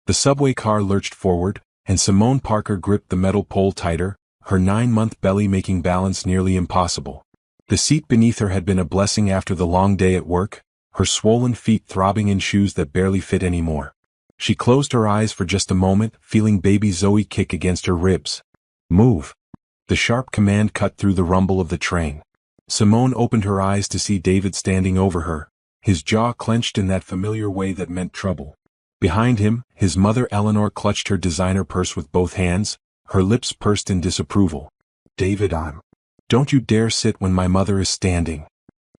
The subway car lurched forward, and Simone Parker gripped the metal pole tighter, her 9-month belly making balance nearly impossible. The seat beneath her had been a blessing after the long day at work, her swollen feet throbbing in shoes that barely fit anymore. She closed her eyes for just a moment, feeling baby Zoe kick against her ribs. "Move." The sharp command cut through the rumble of the train. Simone opened her eyes to see David standing over her, his jaw clenched in that familiar way that meant trouble. Behind him, his mother Eleanor clutched her designer purse with both hands, her lips pursed in disapproval. "David, don't you dare sit when my mother is standing."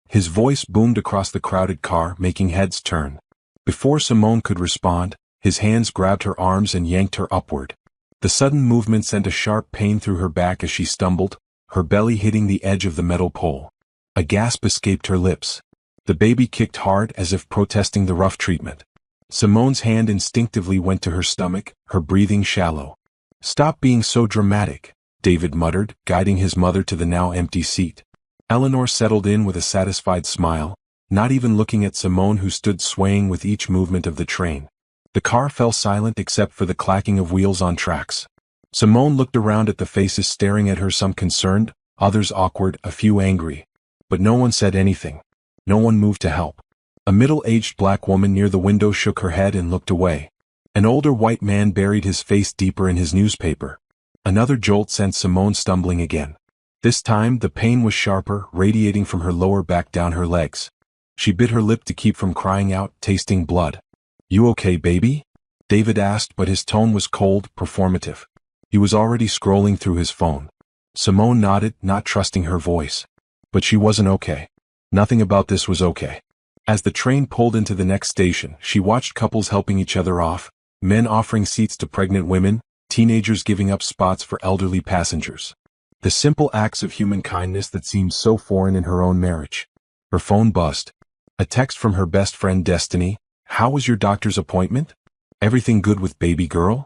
His voice boomed across the crowded car, making heads turn. Before Simone could respond, his hands grabbed her arms and yanked her upward. The sudden movement sent a sharp pain through her back as she stumbled, her belly hitting the edge of the metal pole. A gasp escaped her lips. The baby kicked hard as if protesting the rough treatment. Simone's hand instinctively went to her stomach, her breathing shallow. "Stop being so dramatic," David muttered, guiding his mother to the now empty seat. Eleanor settled in with a satisfied smile, not even looking at Simone, who stood swaying with each movement of the train. The car fell silent except for the clacking of wheels on tracks. Simone looked around at the faces staring at her, some concerned, others awkward, a few angry. But no one said anything. No one moved to help. A middle-aged black woman near the window shook her head and looked away. An older white man buried his face deeper in his newspaper. Another jolt sent Simone stumbling again. This time the pain was sharper, radiating from her lower back down her legs. She bit her lip to keep from crying out, tasting blood. "You okay, baby?" David asked, but his tone was cold, performative. He was already scrolling through his phone. Simone nodded, not trusting her voice. But she wasn't okay. Nothing about this was okay. As the train pulled into the next station, she watched couples helping each other off, men offering seats to pregnant women, teenagers giving up spots for elderly passengers. The simple acts of human kindness that seemed so foreign in her own marriage. Her phone buzzed. A text from her best friend Destiny. "How was your doctor's appointment? Everything good with baby girl?"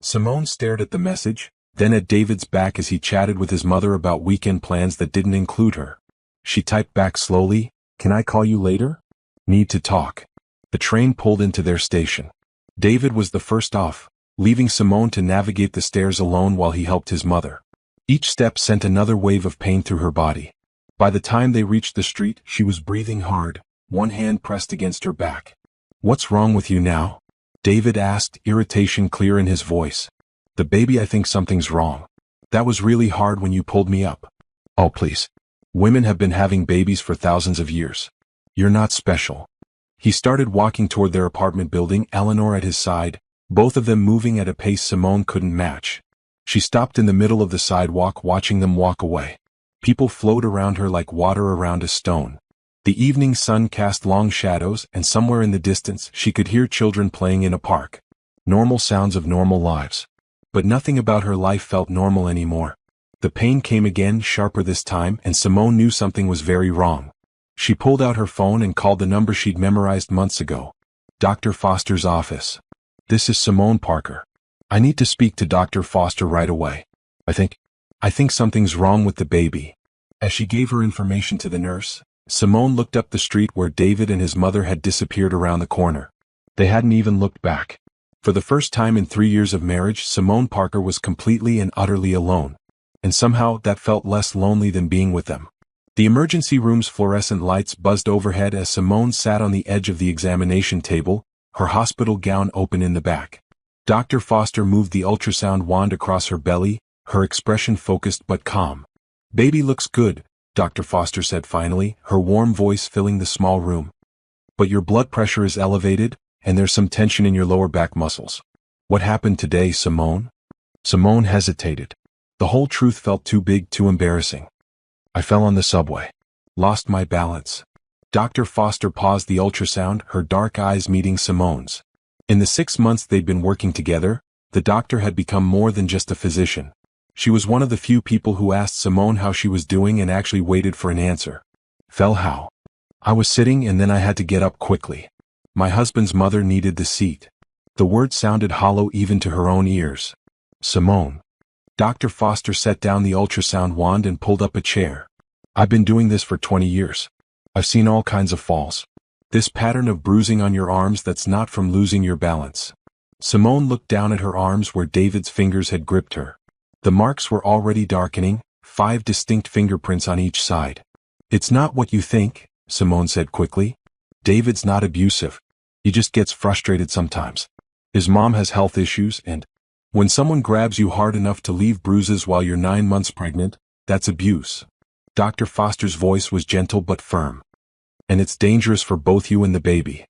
Simone stared at the message, then at David's back as he chatted with his mother about weekend plans that didn't include her. She typed back slowly, "Can I call you later? Need to talk." The train pulled into their station. David was the first off, leaving Simone to navigate the stairs alone while he helped his mother. Each step sent another wave of pain through her body. By the time they reached the street, she was breathing hard, one hand pressed against her back. "What's wrong with you now?" David asked, irritation clear in his voice. "The baby, I think something's wrong. That was really hard when you pulled me up." "Oh, please. Women have been having babies for thousands of years. You're not special." He started walking toward their apartment building, Eleanor at his side, both of them moving at a pace Simone couldn't match. She stopped in the middle of the sidewalk, watching them walk away. People flowed around her like water around a stone. The evening sun cast long shadows, and somewhere in the distance she could hear children playing in a park. Normal sounds of normal lives. But nothing about her life felt normal anymore. The pain came again, sharper this time, and Simone knew something was very wrong. She pulled out her phone and called the number she'd memorized months ago. Dr. Foster's office. "This is Simone Parker. I need to speak to Dr. Foster right away. I think something's wrong with the baby." As she gave her information to the nurse, Simone looked up the street where David and his mother had disappeared around the corner. They hadn't even looked back. For the first time in 3 years of marriage, Simone Parker was completely and utterly alone. And somehow that felt less lonely than being with them. The emergency room's fluorescent lights buzzed overhead as Simone sat on the edge of the examination table, her hospital gown open in the back. Dr. Foster moved the ultrasound wand across her belly, her expression focused but calm. "Baby looks good," Dr. Foster said finally, her warm voice filling the small room. "But your blood pressure is elevated, and there's some tension in your lower back muscles. What happened today, Simone?" Simone hesitated. The whole truth felt too big, too embarrassing. "I fell on the subway. Lost my balance." Dr. Foster paused the ultrasound, her dark eyes meeting Simone's. In the 6 months they'd been working together, the doctor had become more than just a physician. She was one of the few people who asked Simone how she was doing and actually waited for an answer. "Fell how? I was sitting and then I had to get up quickly. My husband's mother needed the seat." The word sounded hollow even to her own ears. "Simone." Dr. Foster set down the ultrasound wand and pulled up a chair. "I've been doing this for 20 years. I've seen all kinds of falls. This pattern of bruising on your arms, that's not from losing your balance. Simone looked down at her arms where David's fingers had gripped her. The marks were already darkening, 5 distinct fingerprints on each side. "It's not what you think," Simone said quickly. "David's not abusive. He just gets frustrated sometimes. His mom has health issues, and when someone grabs you hard enough to leave bruises while you're 9 months pregnant, that's abuse." Dr. Foster's voice was gentle but firm. "And it's dangerous for both you and the baby."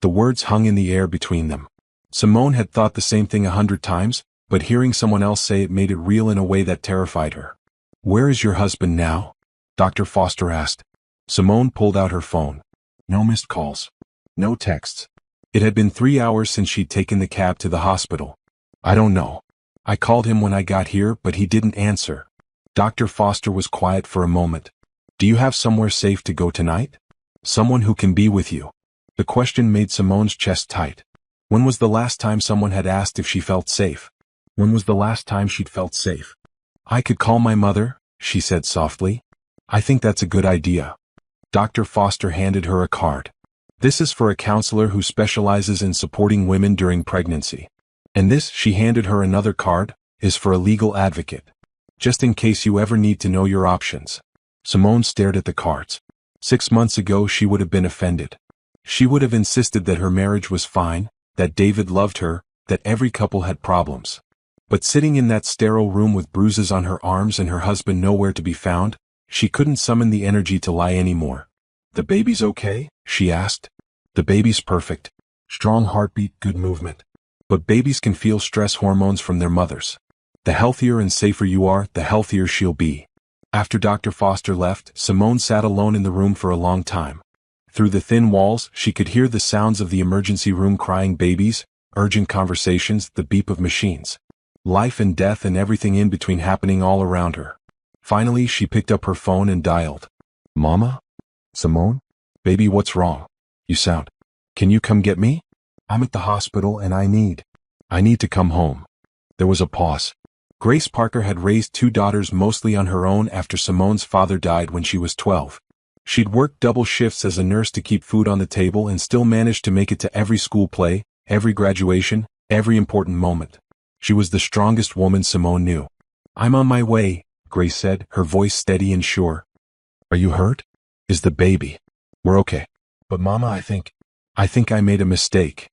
The words hung in the air between them. Simone had thought the same thing 100 times, but hearing someone else say it made it real in a way that terrified her. "Where is your husband now?" Dr. Foster asked. Simone pulled out her phone. No missed calls. No texts. It had been 3 hours since she'd taken the cab to the hospital. "I don't know. I called him when I got here, but he didn't answer." Dr. Foster was quiet for a moment. "Do you have somewhere safe to go tonight? Someone who can be with you?" The question made Simone's chest tight. When was the last time someone had asked if she felt safe? When was the last time she'd felt safe? "I could call my mother," she said softly. "I think that's a good idea." Dr. Foster handed her a card. "This is for a counselor who specializes in supporting women during pregnancy. And this," she handed her another card, "is for a legal advocate. Just in case you ever need to know your options." Simone stared at the cards. 6 months ago she would have been offended. She would have insisted that her marriage was fine, that David loved her, that every couple had problems. But sitting in that sterile room with bruises on her arms and her husband nowhere to be found, she couldn't summon the energy to lie anymore. "The baby's okay?" she asked. "The baby's perfect. Strong heartbeat, good movement. But babies can feel stress hormones from their mothers. The healthier and safer you are, the healthier she'll be." After Dr. Foster left, Simone sat alone in the room for a long time. Through the thin walls, she could hear the sounds of the emergency room, crying babies, urgent conversations, the beep of machines. Life and death and everything in between happening all around her. Finally, she picked up her phone and dialed. "Mama? Simone? Baby, what's wrong? You sound. Can you come get me? I'm at the hospital and I need to come home." There was a pause. Grace Parker had raised 2 daughters mostly on her own after Simone's father died when she was 12. She'd worked double shifts as a nurse to keep food on the table and still managed to make it to every school play, every graduation, every important moment. She was the strongest woman Simone knew. "I'm on my way," Grace said, her voice steady and sure. "Are you hurt? Is the baby?" "We're okay. But Mama, I think I made a mistake."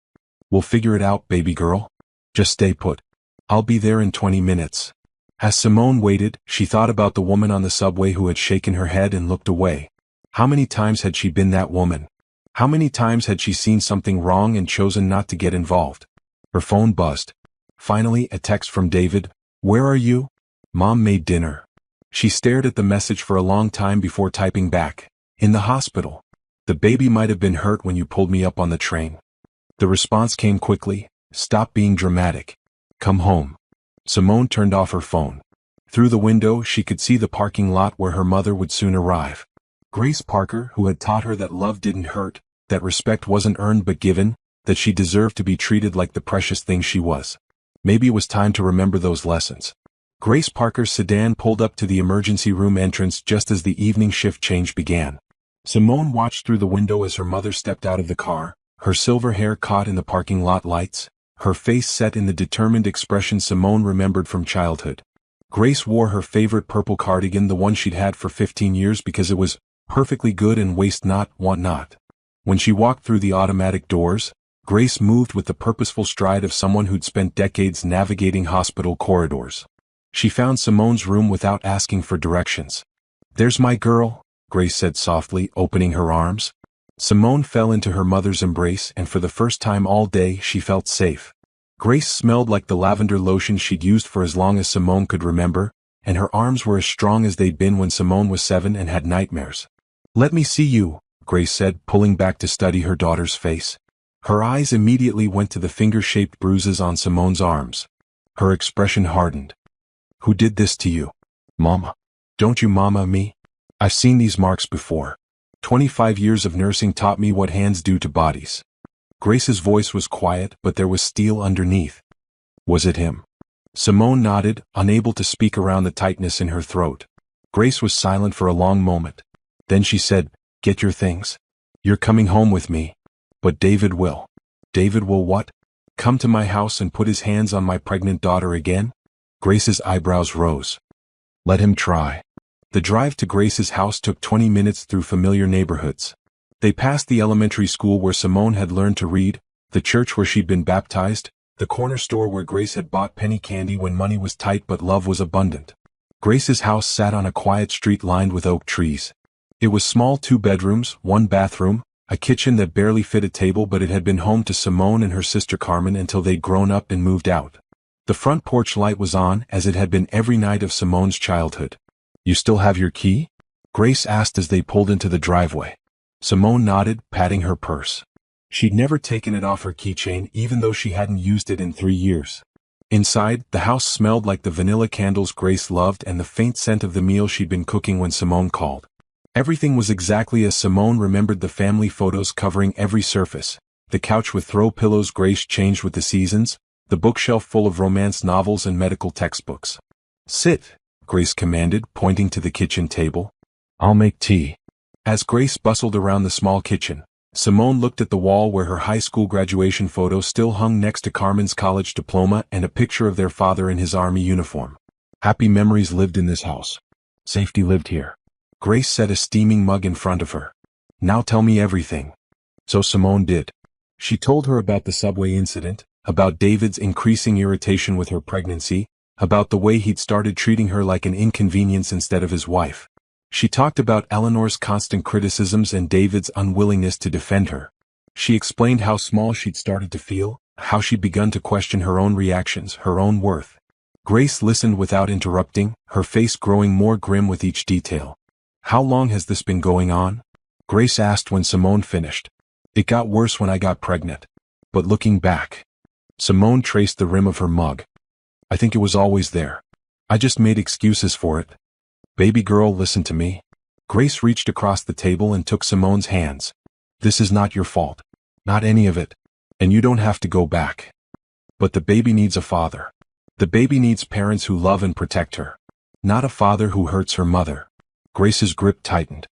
"We'll figure it out, baby girl. Just stay put. I'll be there in 20 minutes. As Simone waited, she thought about the woman on the subway who had shaken her head and looked away. How many times had she been that woman? How many times had she seen something wrong and chosen not to get involved? Her phone buzzed. Finally, a text from David. "Where are you?" "Mom made dinner." She stared at the message for a long time before typing back. "In the hospital. The baby might have been hurt when you pulled me up on the train." The response came quickly. "Stop being dramatic. Come home." Simone turned off her phone. Through the window, she could see the parking lot where her mother would soon arrive. Grace Parker, who had taught her that love didn't hurt, that respect wasn't earned but given, that she deserved to be treated like the precious thing she was. Maybe it was time to remember those lessons. Grace Parker's sedan pulled up to the emergency room entrance just as the evening shift change began. Simone watched through the window as her mother stepped out of the car, her silver hair caught in the parking lot lights, her face set in the determined expression Simone remembered from childhood. Grace wore her favorite purple cardigan, the one she'd had for 15 years because it was perfectly good and waste not, want not. When she walked through the automatic doors, Grace moved with the purposeful stride of someone who'd spent decades navigating hospital corridors. She found Simone's room without asking for directions. "There's my girl," Grace said softly, opening her arms. Simone fell into her mother's embrace, and for the first time all day she felt safe. Grace smelled like the lavender lotion she'd used for as long as Simone could remember, and her arms were as strong as they'd been when Simone was 7 and had nightmares. "Let me see you," Grace said, pulling back to study her daughter's face. Her eyes immediately went to the finger-shaped bruises on Simone's arms. Her expression hardened. "Who did this to you?" "Mama." "Don't you mama me? I've seen these marks before. 25 years of nursing taught me what hands do to bodies." Grace's voice was quiet, but there was steel underneath. "Was it him?" Simone nodded, unable to speak around the tightness in her throat. Grace was silent for a long moment. Then she said, "Get your things. You're coming home with me. But David will." "David will what?" come to my house and put his hands on my pregnant daughter again? Grace's eyebrows rose. Let him try. The drive to Grace's house took 20 minutes through familiar neighborhoods. They passed the elementary school where Simone had learned to read, the church where she'd been baptized, the corner store where Grace had bought penny candy when money was tight but love was abundant. Grace's house sat on a quiet street lined with oak trees. It was small, 2 bedrooms, 1 bathroom, a kitchen that barely fit a table, but it had been home to Simone and her sister Carmen until they'd grown up and moved out. The front porch light was on, as it had been every night of Simone's childhood. You still have your key? Grace asked as they pulled into the driveway. Simone nodded, patting her purse. She'd never taken it off her keychain, even though she hadn't used it in 3 years. Inside, the house smelled like the vanilla candles Grace loved and the faint scent of the meal she'd been cooking when Simone called. Everything was exactly as Simone remembered, the family photos covering every surface, the couch with throw pillows Grace changed with the seasons, the bookshelf full of romance novels and medical textbooks. Sit, Grace commanded, pointing to the kitchen table. I'll make tea. As Grace bustled around the small kitchen, Simone looked at the wall where her high school graduation photo still hung next to Carmen's college diploma and a picture of their father in his army uniform. Happy memories lived in this house. Safety lived here. Grace set a steaming mug in front of her. Now tell me everything. So Simone did. She told her about the subway incident, about David's increasing irritation with her pregnancy, about the way he'd started treating her like an inconvenience instead of his wife. She talked about Eleanor's constant criticisms and David's unwillingness to defend her. She explained how small she'd started to feel, how she'd begun to question her own reactions, her own worth. Grace listened without interrupting, her face growing more grim with each detail. How long has this been going on? Grace asked when Simone finished. It got worse when I got pregnant. But looking back. Simone traced the rim of her mug. I think it was always there. I just made excuses for it. Baby girl, listen to me. Grace reached across the table and took Simone's hands. This is not your fault. Not any of it. And you don't have to go back. But the baby needs a father. The baby needs parents who love and protect her. Not a father who hurts her mother. Grace's grip tightened.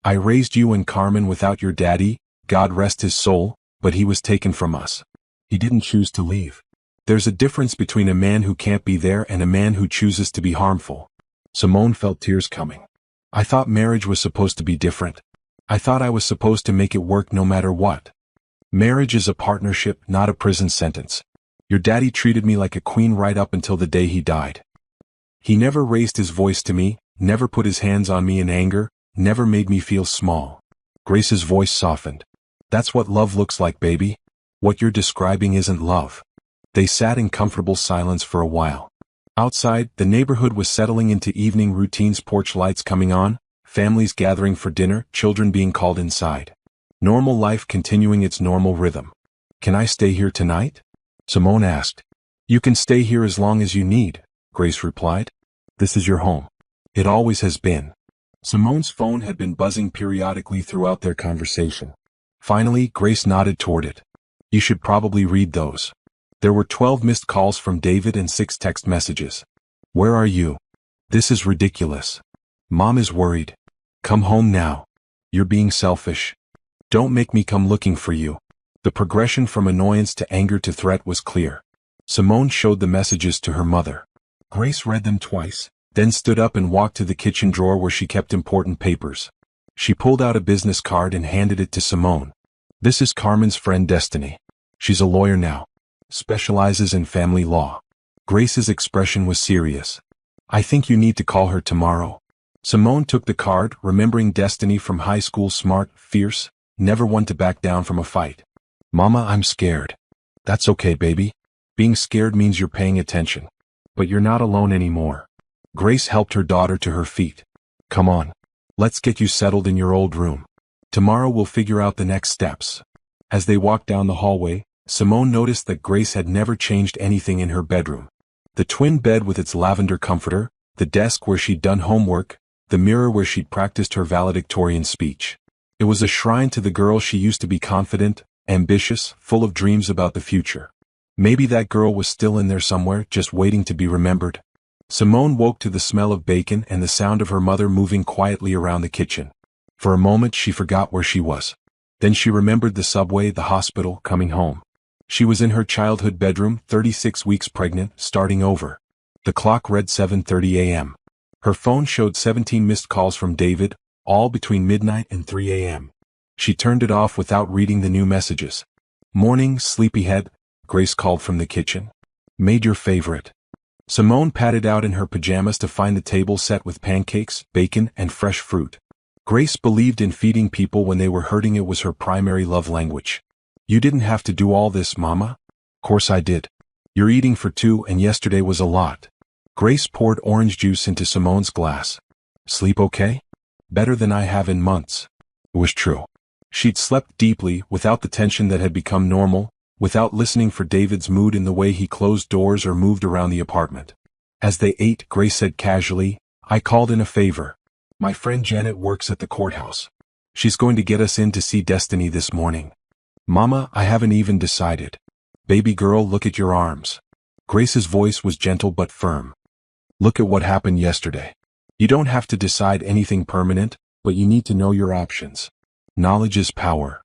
I raised you and Carmen without your daddy, God rest his soul, but he was taken from us. He didn't choose to leave. There's a difference between a man who can't be there and a man who chooses to be harmful. Simone felt tears coming. I thought marriage was supposed to be different. I thought I was supposed to make it work no matter what. Marriage is a partnership, not a prison sentence. Your daddy treated me like a queen right up until the day he died. He never raised his voice to me, never put his hands on me in anger, never made me feel small. Grace's voice softened. That's what love looks like, baby. What you're describing isn't love. They sat in comfortable silence for a while. Outside, the neighborhood was settling into evening routines, porch lights coming on, families gathering for dinner, children being called inside. Normal life continuing its normal rhythm. Can I stay here tonight? Simone asked. You can stay here as long as you need, Grace replied. This is your home. It always has been. Simone's phone had been buzzing periodically throughout their conversation. Finally, Grace nodded toward it. You should probably read those. There were 12 missed calls from David and 6 text messages. Where are you? This is ridiculous. Mom is worried. Come home now. You're being selfish. Don't make me come looking for you. The progression from annoyance to anger to threat was clear. Simone showed the messages to her mother. Grace read them twice, then stood up and walked to the kitchen drawer where she kept important papers. She pulled out a business card and handed it to Simone. This is Carmen's friend Destiny. She's a lawyer now. Specializes in family law. Grace's expression was serious. I think you need to call her tomorrow. Simone took the card, remembering Destiny from high school, smart, fierce, never one to back down from a fight. Mama, I'm scared. That's okay, baby. Being scared means you're paying attention. But you're not alone anymore. Grace helped her daughter to her feet. Come on. Let's get you settled in your old room. Tomorrow we'll figure out the next steps. As they walked down the hallway, Simone noticed that Grace had never changed anything in her bedroom. The twin bed with its lavender comforter, the desk where she'd done homework, the mirror where she'd practiced her valedictorian speech. It was a shrine to the girl she used to be, confident, ambitious, full of dreams about the future. Maybe that girl was still in there somewhere, just waiting to be remembered. Simone woke to the smell of bacon and the sound of her mother moving quietly around the kitchen. For a moment she forgot where she was. Then she remembered the subway, the hospital, coming home. She was in her childhood bedroom, 36 weeks pregnant, starting over. The clock read 7:30 a.m. Her phone showed 17 missed calls from David, all between midnight and 3 a.m. She turned it off without reading the new messages. "Morning, sleepyhead," Grace called from the kitchen. "Made your favorite." Simone padded out in her pajamas to find the table set with pancakes, bacon, and fresh fruit. Grace believed in feeding people when they were hurting. It was her primary love language. "You didn't have to do all this, Mama." "Course I did. You're eating for two and yesterday was a lot." Grace poured orange juice into Simone's glass. "Sleep okay?" "Better than I have in months." It was true. She'd slept deeply, without the tension that had become normal, without listening for David's mood in the way he closed doors or moved around the apartment. As they ate, Grace said casually, "I called in a favor. My friend Janet works at the courthouse. She's going to get us in to see Destiny this morning." "Mama, I haven't even decided." "Baby girl, look at your arms." Grace's voice was gentle but firm. "Look at what happened yesterday. You don't have to decide anything permanent, but you need to know your options. Knowledge is power."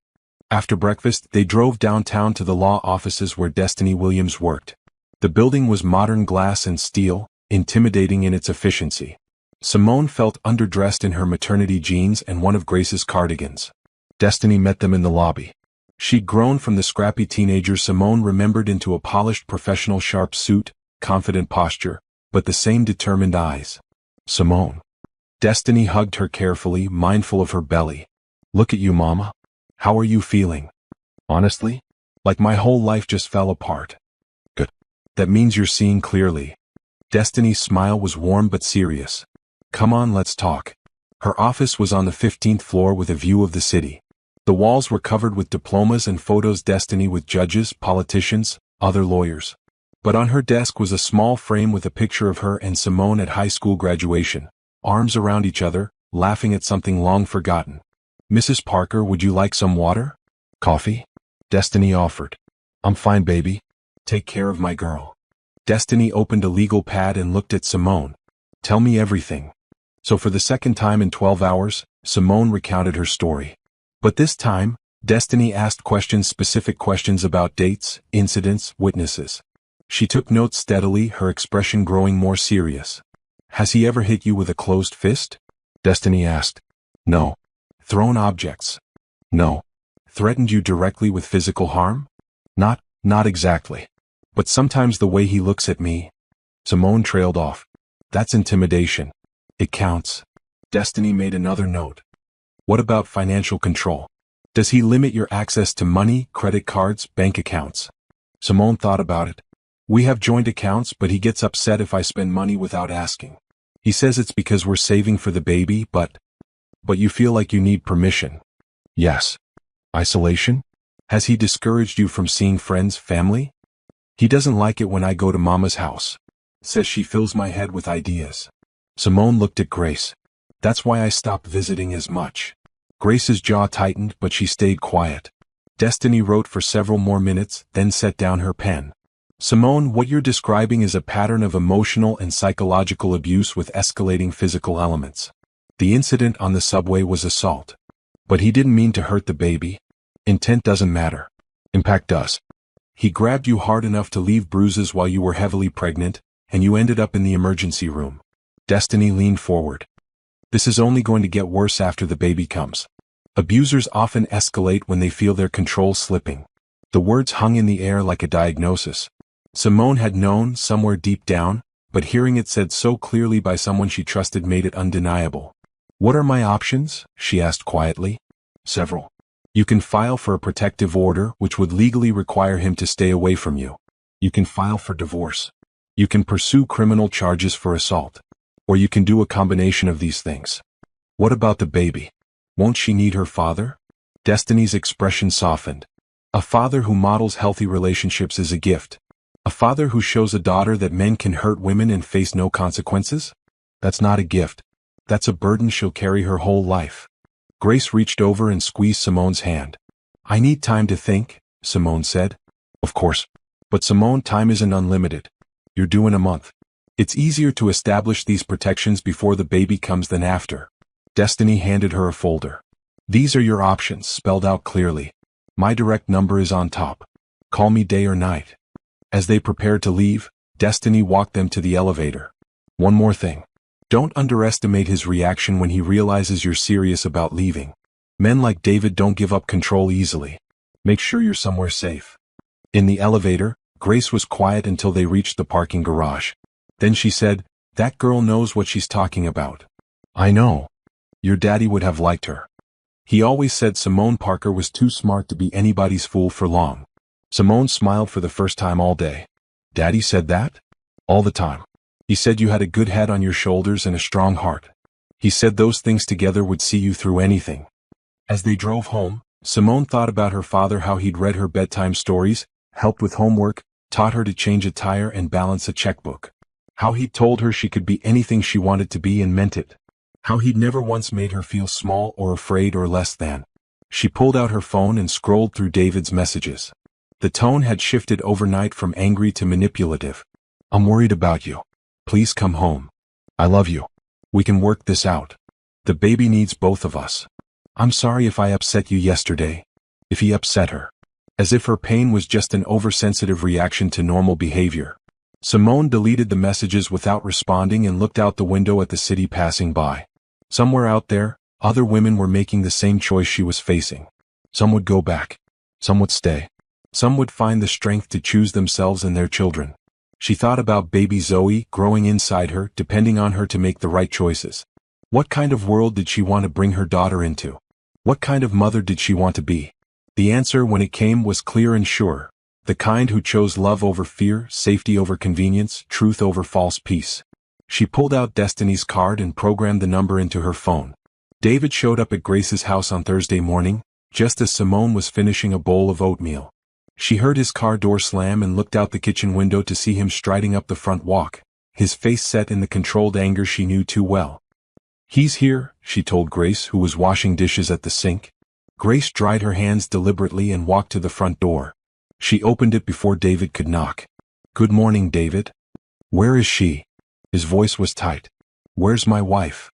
After breakfast, they drove downtown to the law offices where Destiny Williams worked. The building was modern glass and steel, intimidating in its efficiency. Simone felt underdressed in her maternity jeans and one of Grace's cardigans. Destiny met them in the lobby. She'd grown from the scrappy teenager Simone remembered into a polished professional, sharp suit, confident posture, but the same determined eyes. "Simone." Destiny hugged her carefully, mindful of her belly. "Look at you, Mama. How are you feeling?" "Honestly? Like my whole life just fell apart." "Good. That means you're seeing clearly." Destiny's smile was warm but serious. "Come on, let's talk." Her office was on the 15th floor with a view of the city. The walls were covered with diplomas and photos. Destiny with judges, politicians, other lawyers. But on her desk was a small frame with a picture of her and Simone at high school graduation, arms around each other, laughing at something long forgotten. "Mrs. Parker, would you like some water?" "Coffee?" Destiny offered. "I'm fine, baby. Take care of my girl." Destiny opened a legal pad and looked at Simone. "Tell me everything." So for the second time in 12 hours, Simone recounted her story. But this time, Destiny asked questions, specific questions about dates, incidents, witnesses. She took notes steadily, her expression growing more serious. "Has he ever hit you with a closed fist?" Destiny asked. "No." "Thrown objects?" "No." "Threatened you directly with physical harm?" Not exactly. But sometimes the way he looks at me." Simone trailed off. "That's intimidation." "It counts." Destiny made another note. "What about financial control? Does he limit your access to money, credit cards, bank accounts?" Simone thought about it. "We have joint accounts, but he gets upset if I spend money without asking. He says it's because we're saving for the baby, but you feel like you need permission." "Yes." "Isolation? Has he discouraged you from seeing friends, family?" "He doesn't like it when I go to Mama's house. Says she fills my head with ideas." Simone looked at Grace. "That's why I stopped visiting as much." Grace's jaw tightened, but she stayed quiet. Destiny wrote for several more minutes, then set down her pen. "Simone, what you're describing is a pattern of emotional and psychological abuse with escalating physical elements. The incident on the subway was assault. But he didn't mean to hurt the baby. Intent doesn't matter. Impact does. He grabbed you hard enough to leave bruises while you were heavily pregnant, and you ended up in the emergency room." Destiny leaned forward. "This is only going to get worse after the baby comes. Abusers often escalate when they feel their control slipping." The words hung in the air like a diagnosis. Simone had known, somewhere deep down, but hearing it said so clearly by someone she trusted made it undeniable. "What are my options?" she asked quietly. "Several. You can file for a protective order, which would legally require him to stay away from you. You can file for divorce. You can pursue criminal charges for assault. Or you can do a combination of these things." "What about the baby? Won't she need her father?" Destiny's expression softened. "A father who models healthy relationships is a gift. A father who shows a daughter that men can hurt women and face no consequences? That's not a gift. That's a burden she'll carry her whole life." Grace reached over and squeezed Simone's hand. "I need time to think," Simone said. "Of course. But Simone, time isn't unlimited. You're due in a month. It's easier to establish these protections before the baby comes than after." Destiny handed her a folder. "These are your options, spelled out clearly. My direct number is on top. Call me day or night. As they prepared to leave, Destiny walked them to the elevator. One more thing. Don't underestimate his reaction when he realizes you're serious about leaving. Men like David don't give up control easily. Make sure you're somewhere safe. In the elevator, Grace was quiet until they reached the parking garage. Then she said, "That girl knows what she's talking about." "I know. Your daddy would have liked her. He always said Simone Parker was too smart to be anybody's fool for long." Simone smiled for the first time all day. "Daddy said that?" "All the time. He said you had a good head on your shoulders and a strong heart. He said those things together would see you through anything." As they drove home, Simone thought about her father, how he'd read her bedtime stories, helped with homework, taught her to change a tire and balance a checkbook. How he'd told her she could be anything she wanted to be and meant it. How he'd never once made her feel small or afraid or less than. She pulled out her phone and scrolled through David's messages. The tone had shifted overnight from angry to manipulative. "I'm worried about you. Please come home. I love you. We can work this out. The baby needs both of us. I'm sorry if I upset you yesterday." If he upset her. As if her pain was just an oversensitive reaction to normal behavior. Simone deleted the messages without responding and looked out the window at the city passing by. Somewhere out there, other women were making the same choice she was facing. Some would go back. Some would stay. Some would find the strength to choose themselves and their children. She thought about baby Zoe growing inside her, depending on her to make the right choices. What kind of world did she want to bring her daughter into? What kind of mother did she want to be? The answer, when it came, was clear and sure. The kind who chose love over fear, safety over convenience, truth over false peace. She pulled out Destiny's card and programmed the number into her phone. David showed up at Grace's house on Thursday morning, just as Simone was finishing a bowl of oatmeal. She heard his car door slam and looked out the kitchen window to see him striding up the front walk, his face set in the controlled anger she knew too well. "He's here," she told Grace, who was washing dishes at the sink. Grace dried her hands deliberately and walked to the front door. She opened it before David could knock. "Good morning, David." "Where is she?" His voice was tight. "Where's my wife?"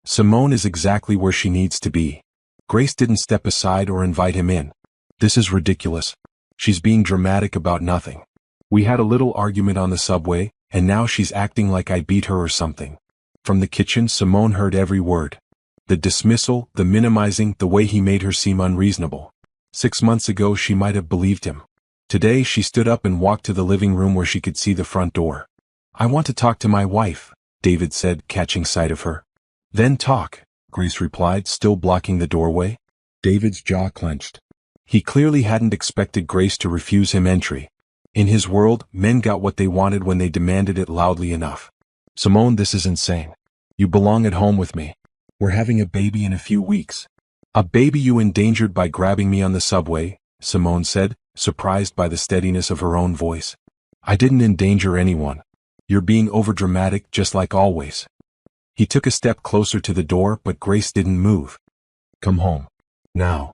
"Simone is exactly where she needs to be." Grace didn't step aside or invite him in. "This is ridiculous. She's being dramatic about nothing. We had a little argument on the subway, and now she's acting like I beat her or something." From the kitchen, Simone heard every word. The dismissal, the minimizing, the way he made her seem unreasonable. 6 months ago she might have believed him. Today she stood up and walked to the living room where she could see the front door. "I want to talk to my wife," David said, catching sight of her. "Then talk," Grace replied, still blocking the doorway. David's jaw clenched. He clearly hadn't expected Grace to refuse him entry. In his world, men got what they wanted when they demanded it loudly enough. "Simone, this is insane. You belong at home with me. We're having a baby in a few weeks." "A baby you endangered by grabbing me on the subway," Simone said, surprised by the steadiness of her own voice. "I didn't endanger anyone. You're being overdramatic, just like always." He took a step closer to the door, but Grace didn't move. "Come home. Now."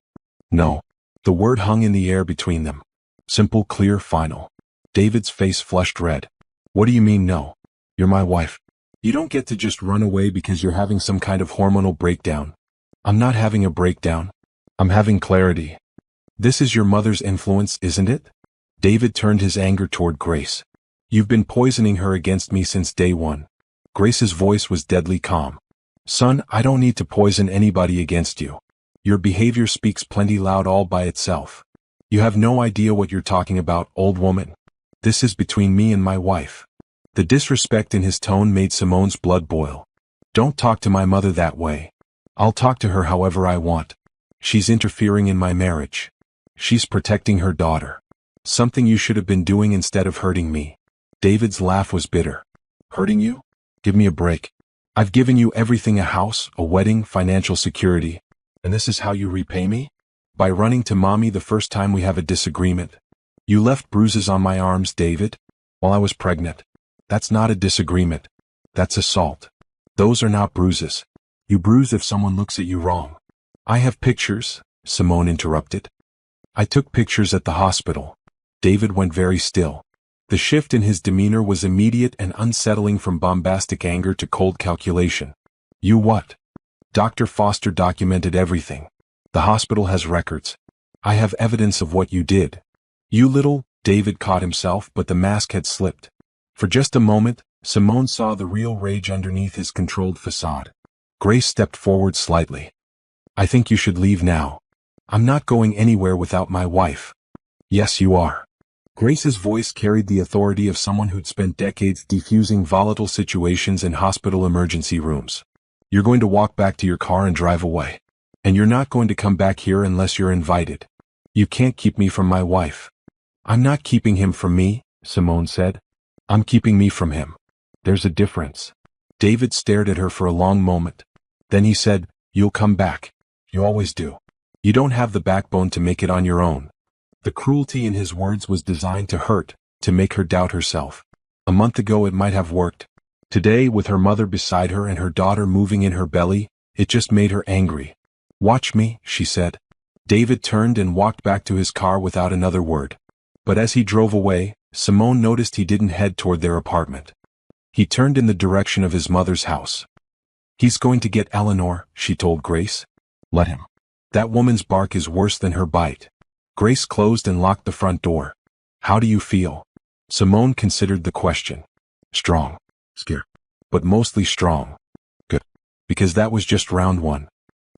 "No." The word hung in the air between them. Simple, clear, final. David's face flushed red. "What do you mean no? You're my wife. You don't get to just run away because you're having some kind of hormonal breakdown." "I'm not having a breakdown. I'm having clarity." "This is your mother's influence, isn't it?" David turned his anger toward Grace. "You've been poisoning her against me since day one." Grace's voice was deadly calm. "Son, I don't need to poison anybody against you. Your behavior speaks plenty loud all by itself. You have no idea what you're talking about, old woman. This is between me and my wife." The disrespect in his tone made Simone's blood boil. "Don't talk to my mother that way. I'll talk to her however I want. She's interfering in my marriage. She's protecting her daughter. Something you should have been doing instead of hurting me." David's laugh was bitter. "Hurting you? Give me a break. I've given you everything: a house, a wedding, financial security. And this is how you repay me? By running to mommy the first time we have a disagreement. You left bruises on my arms, David, while I was pregnant. That's not a disagreement. That's assault. Those are not bruises. You bruise if someone looks at you wrong." "I have pictures," Simone interrupted. "I took pictures at the hospital." David went very still. The shift in his demeanor was immediate and unsettling, from bombastic anger to cold calculation. "You what?" "Dr. Foster documented everything. The hospital has records. I have evidence of what you did. You little, David caught himself, but the mask had slipped. For just a moment, Simone saw the real rage underneath his controlled facade. Grace stepped forward slightly. I think you should leave now. I'm not going anywhere without my wife. Yes, you are. Grace's voice carried the authority of someone who'd spent decades defusing volatile situations in hospital emergency rooms. You're going to walk back to your car and drive away. And you're not going to come back here unless you're invited. You can't keep me from my wife. I'm not keeping him from me, Simone said. I'm keeping me from him. There's a difference. David stared at her for a long moment. Then he said, You'll come back. You always do. You don't have the backbone to make it on your own. The cruelty in his words was designed to hurt, to make her doubt herself. A month ago it might have worked. Today, with her mother beside her and her daughter moving in her belly, it just made her angry. Watch me, she said. David turned and walked back to his car without another word. But as he drove away, Simone noticed he didn't head toward their apartment. He turned in the direction of his mother's house. He's going to get Eleanor, she told Grace. Let him. That woman's bark is worse than her bite. Grace closed and locked the front door. How do you feel? Simone considered the question. Strong. Scared. But mostly strong. Good. Because that was just round one.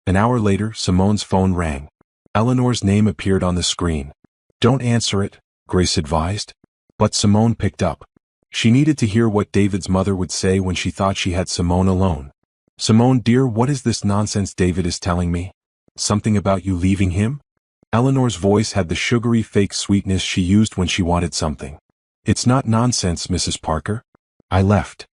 An hour later, Simone's phone rang. Eleanor's name appeared on the screen. Don't answer it, Grace advised. But Simone picked up. She needed to hear what David's mother would say when she thought she had Simone alone. Simone, dear, what is this nonsense David is telling me? Something about you leaving him? Eleanor's voice had the sugary fake sweetness she used when she wanted something. It's not nonsense, Mrs. Parker. I left.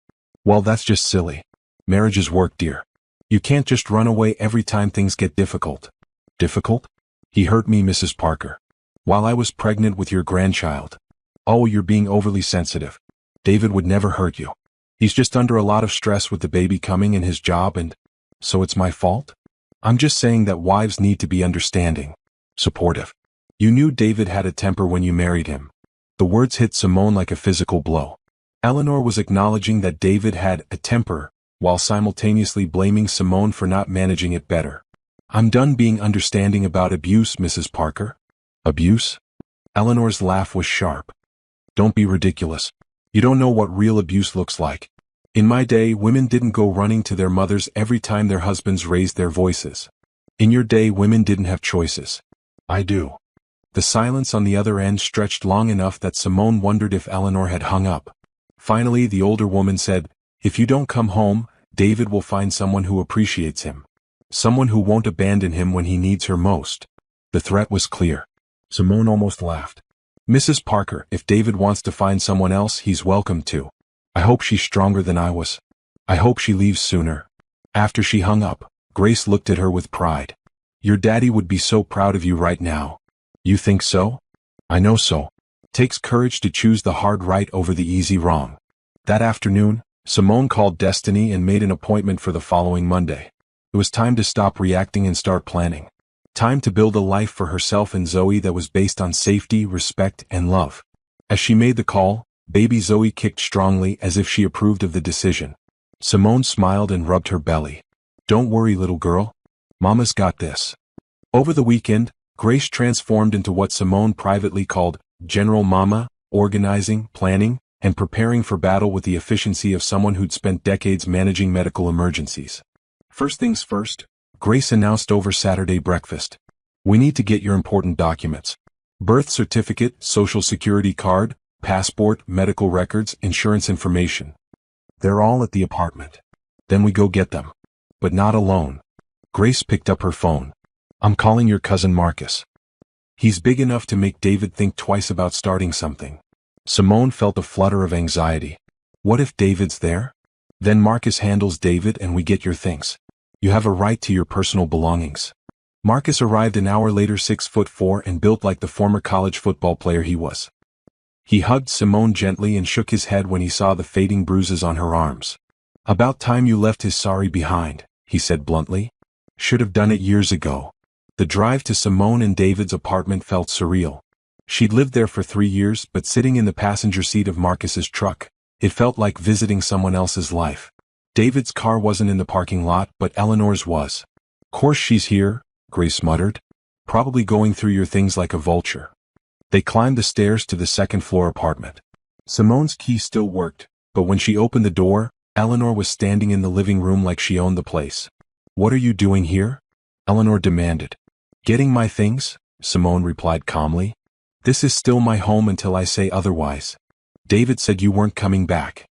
Well, that's just silly. Marriage is work, dear. You can't just run away every time things get difficult. Difficult? He hurt me, Mrs. Parker. While I was pregnant with your grandchild. Oh, you're being overly sensitive. David would never hurt you. He's just under a lot of stress with the baby coming and his job, and so it's my fault? I'm just saying that wives need to be understanding. Supportive. You knew David had a temper when you married him. The words hit Simone like a physical blow. Eleanor was acknowledging that David had a temper, while simultaneously blaming Simone for not managing it better. I'm done being understanding about abuse, Mrs. Parker. Abuse? Eleanor's laugh was sharp. Don't be ridiculous. You don't know what real abuse looks like. In my day, women didn't go running to their mothers every time their husbands raised their voices. In your day, women didn't have choices. I do. The silence on the other end stretched long enough that Simone wondered if Eleanor had hung up. Finally, the older woman said, If you don't come home, David will find someone who appreciates him. Someone who won't abandon him when he needs her most. The threat was clear. Simone almost laughed. Mrs. Parker, if David wants to find someone else, he's welcome to. I hope she's stronger than I was. I hope she leaves sooner. After she hung up, Grace looked at her with pride. Your daddy would be so proud of you right now. You think so? I know so. Takes courage to choose the hard right over the easy wrong. That afternoon, Simone called Destiny and made an appointment for the following Monday. It was time to stop reacting and start planning. Time to build a life for herself and Zoe that was based on safety, respect, and love. As she made the call, baby Zoe kicked strongly as if she approved of the decision. Simone smiled and rubbed her belly. Don't worry, little girl. Mama's got this. Over the weekend, Grace transformed into what Simone privately called General Mama, organizing, planning, and preparing for battle with the efficiency of someone who'd spent decades managing medical emergencies. First things first, Grace announced over Saturday breakfast. We need to get your important documents. Birth certificate, social security card, passport, medical records, insurance information. They're all at the apartment. Then we go get them. But not alone. Grace picked up her phone. I'm calling your cousin Marcus. He's big enough to make David think twice about starting something. Simone felt a flutter of anxiety. What if David's there? Then Marcus handles David and we get your things. You have a right to your personal belongings. Marcus arrived an hour later, 6'4" and built like the former college football player he was. He hugged Simone gently and shook his head when he saw the fading bruises on her arms. About time you left his sorry behind, he said bluntly. Should have done it years ago. The drive to Simone and David's apartment felt surreal. She'd lived there for 3 years, but sitting in the passenger seat of Marcus's truck, it felt like visiting someone else's life. David's car wasn't in the parking lot, but Eleanor's was. Course she's here, Grace muttered. Probably going through your things like a vulture. They climbed the stairs to the second-floor apartment. Simone's key still worked, but when she opened the door, Eleanor was standing in the living room like she owned the place. "What are you doing here?" Eleanor demanded. "Getting my things," Simone replied calmly. "This is still my home until I say otherwise. David said you weren't coming back."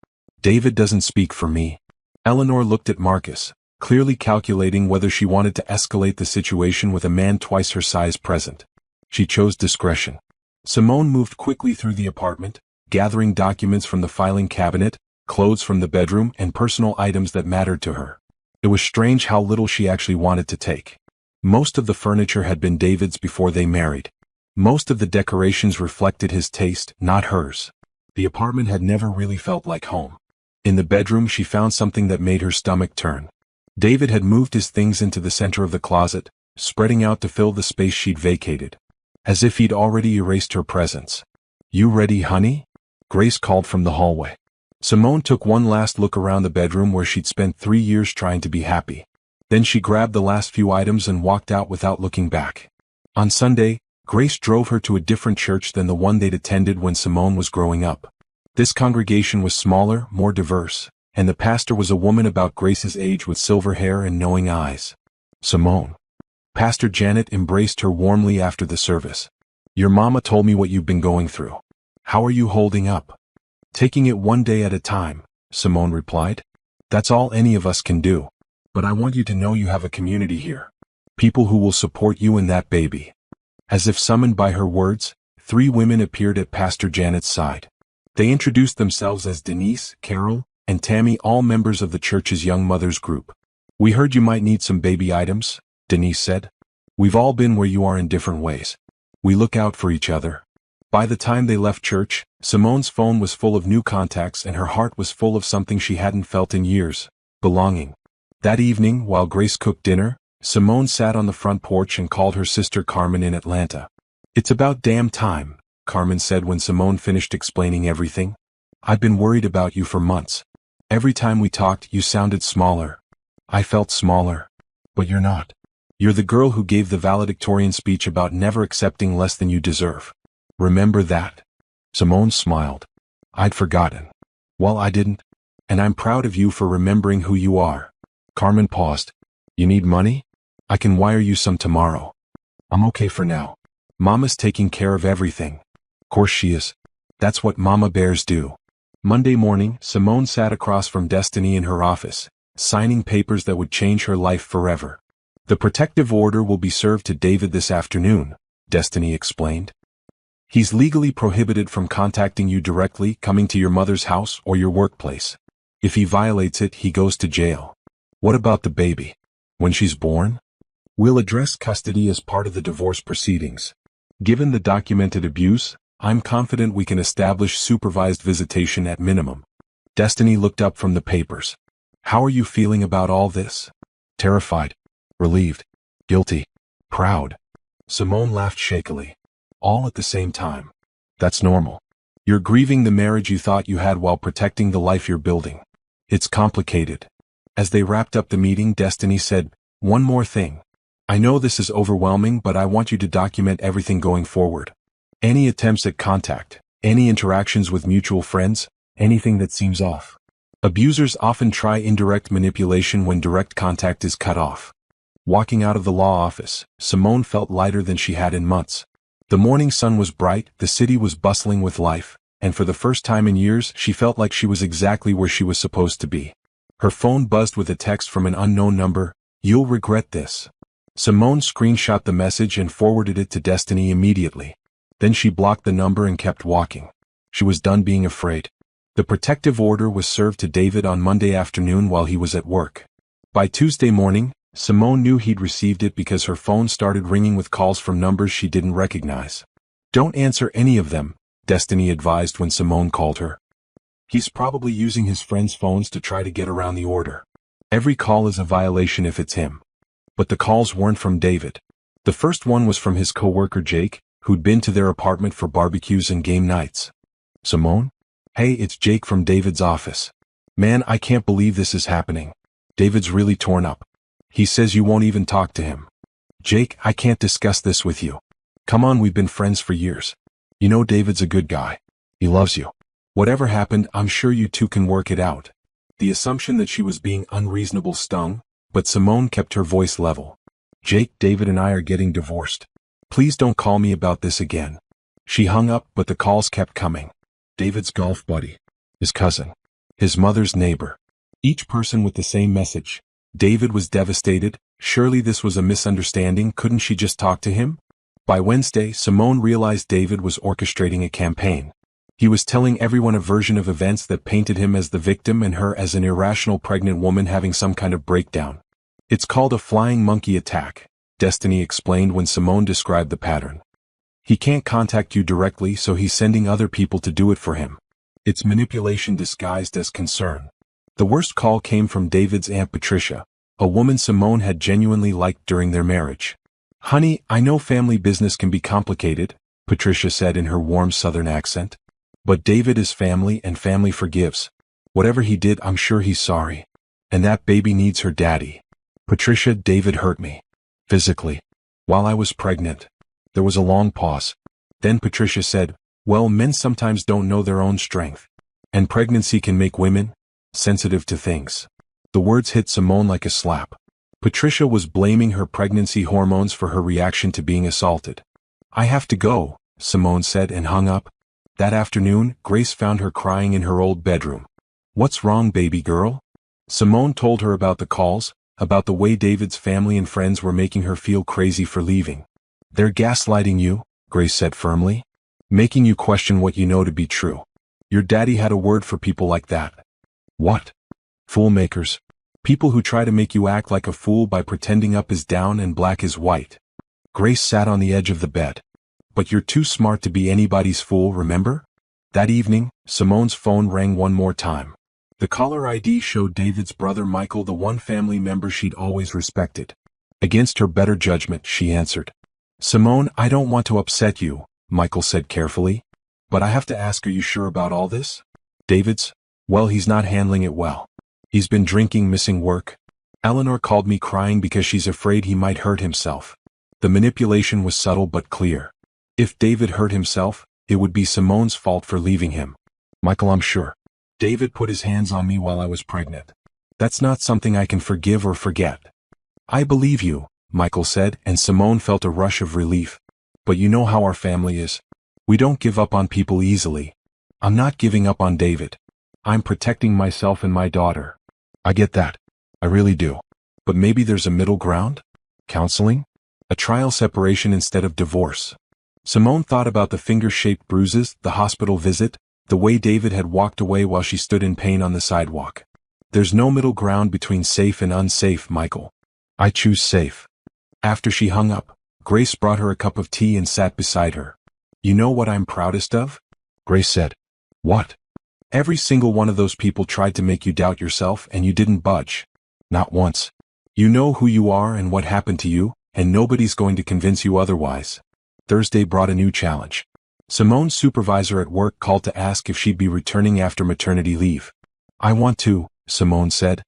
"David doesn't speak for me." Eleanor looked at Marcus, clearly calculating whether she wanted to escalate the situation with a man twice her size present. She chose discretion. Simone moved quickly through the apartment, gathering documents from the filing cabinet, clothes from the bedroom, and personal items that mattered to her. It was strange how little she actually wanted to take. Most of the furniture had been David's before they married. Most of the decorations reflected his taste, not hers. The apartment had never really felt like home. In the bedroom she found something that made her stomach turn. David had moved his things into the center of the closet, spreading out to fill the space she'd vacated. As if he'd already erased her presence. "You ready, honey?" Grace called from the hallway. Simone took one last look around the bedroom where she'd spent 3 years trying to be happy. Then she grabbed the last few items and walked out without looking back. On Sunday, Grace drove her to a different church than the one they'd attended when Simone was growing up. This congregation was smaller, more diverse, and the pastor was a woman about Grace's age with silver hair and knowing eyes. "Simone." Pastor Janet embraced her warmly after the service. "Your mama told me what you've been going through. How are you holding up?" "Taking it one day at a time," Simone replied. "That's all any of us can do. But I want you to know you have a community here. People who will support you and that baby." As if summoned by her words, 3 women appeared at Pastor Janet's side. They introduced themselves as Denise, Carol, and Tammy, all members of the church's Young Mothers group. "We heard you might need some baby items," Denise said. "We've all been where you are in different ways. We look out for each other." By the time they left church, Simone's phone was full of new contacts and her heart was full of something she hadn't felt in years: belonging. That evening, while Grace cooked dinner, Simone sat on the front porch and called her sister Carmen in Atlanta. "It's about damn time," Carmen said when Simone finished explaining everything. "I've been worried about you for months. Every time we talked, you sounded smaller. I felt smaller. But you're not. You're the girl who gave the valedictorian speech about never accepting less than you deserve. Remember that?" Simone smiled. "I'd forgotten." "Well, I didn't. And I'm proud of you for remembering who you are." Carmen paused. "You need money? I can wire you some tomorrow." "I'm okay for now. Mama's taking care of everything." "Course she is. That's what mama bears do." Monday morning, Simone sat across from Destiny in her office, signing papers that would change her life forever. "The protective order will be served to David this afternoon," Destiny explained. "He's legally prohibited from contacting you directly, coming to your mother's house or your workplace. If he violates it, he goes to jail." "What about the baby? When she's born?" "We'll address custody as part of the divorce proceedings. Given the documented abuse, I'm confident we can establish supervised visitation at minimum." Destiny looked up from the papers. "How are you feeling about all this?" "Terrified. Relieved. Guilty. Proud." Simone laughed shakily. "All at the same time. That's normal. You're grieving the marriage you thought you had while protecting the life you're building. It's complicated." As they wrapped up the meeting, Destiny said, "One more thing. I know this is overwhelming, but I want you to document everything going forward. Any attempts at contact, any interactions with mutual friends, anything that seems off. Abusers often try indirect manipulation when direct contact is cut off." Walking out of the law office, Simone felt lighter than she had in months. The morning sun was bright, the city was bustling with life, and for the first time in years she felt like she was exactly where she was supposed to be. Her phone buzzed with a text from an unknown number. "You'll regret this." Simone screenshot the message and forwarded it to Destiny immediately. Then she blocked the number and kept walking. She was done being afraid. The protective order was served to David on Monday afternoon while he was at work. By Tuesday morning, Simone knew he'd received it because her phone started ringing with calls from numbers she didn't recognize. "Don't answer any of them," Destiny advised when Simone called her. "He's probably using his friends' phones to try to get around the order. Every call is a violation if it's him." But the calls weren't from David. The first one was from his coworker Jake, who'd been to their apartment for barbecues and game nights. "Simone? Hey, it's Jake from David's office. Man, I can't believe this is happening. David's really torn up. He says you won't even talk to him." "Jake, I can't discuss this with you. Come on, we've been friends for years. You know David's a good guy. He loves you. Whatever happened, I'm sure you two can work it out. The assumption that she was being unreasonable stung, but Simone kept her voice level. Jake, David and I are getting divorced. Please don't call me about this again. She hung up, but the calls kept coming. David's golf buddy. His cousin. His mother's neighbor. Each person with the same message. David was devastated. Surely this was a misunderstanding. Couldn't she just talk to him? By Wednesday, Simone realized David was orchestrating a campaign. He was telling everyone a version of events that painted him as the victim and her as an irrational pregnant woman having some kind of breakdown. It's called a flying monkey attack, Destiny explained when Simone described the pattern. He can't contact you directly, so he's sending other people to do it for him. It's manipulation disguised as concern. The worst call came from David's Aunt Patricia, a woman Simone had genuinely liked during their marriage. Honey, I know family business can be complicated, Patricia said in her warm southern accent. But David is family and family forgives. Whatever he did, I'm sure he's sorry. And that baby needs her daddy. Patricia, David hurt me. Physically. While I was pregnant. There was a long pause. Then Patricia said, well, men sometimes don't know their own strength. And pregnancy can make women sensitive to things. The words hit Simone like a slap. Patricia was blaming her pregnancy hormones for her reaction to being assaulted. I have to go, Simone said and hung up. That afternoon, Grace found her crying in her old bedroom. What's wrong, baby girl? Simone told her about the calls, about the way David's family and friends were making her feel crazy for leaving. They're gaslighting you, Grace said firmly. Making you question what you know to be true. Your daddy had a word for people like that. What? Fool makers. People who try to make you act like a fool by pretending up is down and black is white. Grace sat on the edge of the bed. But you're too smart to be anybody's fool, remember? That evening, Simone's phone rang one more time. The caller ID showed David's brother Michael, the one family member she'd always respected. Against her better judgment, she answered. Simone, I don't want to upset you, Michael said carefully. But I have to ask, are you sure about all this? David's? Well, he's not handling it well. He's been drinking, missing work. Eleanor called me crying because she's afraid he might hurt himself. The manipulation was subtle but clear. If David hurt himself, it would be Simone's fault for leaving him. Michael, I'm sure. David put his hands on me while I was pregnant. That's not something I can forgive or forget. I believe you, Michael said, and Simone felt a rush of relief. But you know how our family is. We don't give up on people easily. I'm not giving up on David. I'm protecting myself and my daughter. I get that. I really do. But maybe there's a middle ground? Counseling? A trial separation instead of divorce. Simone thought about the finger-shaped bruises, the hospital visit, the way David had walked away while she stood in pain on the sidewalk. There's no middle ground between safe and unsafe, Michael. I choose safe. After she hung up, Grace brought her a cup of tea and sat beside her. You know what I'm proudest of? Grace said. What? Every single one of those people tried to make you doubt yourself and you didn't budge. Not once. You know who you are and what happened to you, and nobody's going to convince you otherwise. Thursday brought a new challenge. Simone's supervisor at work called to ask if she'd be returning after maternity leave. I want to, Simone said.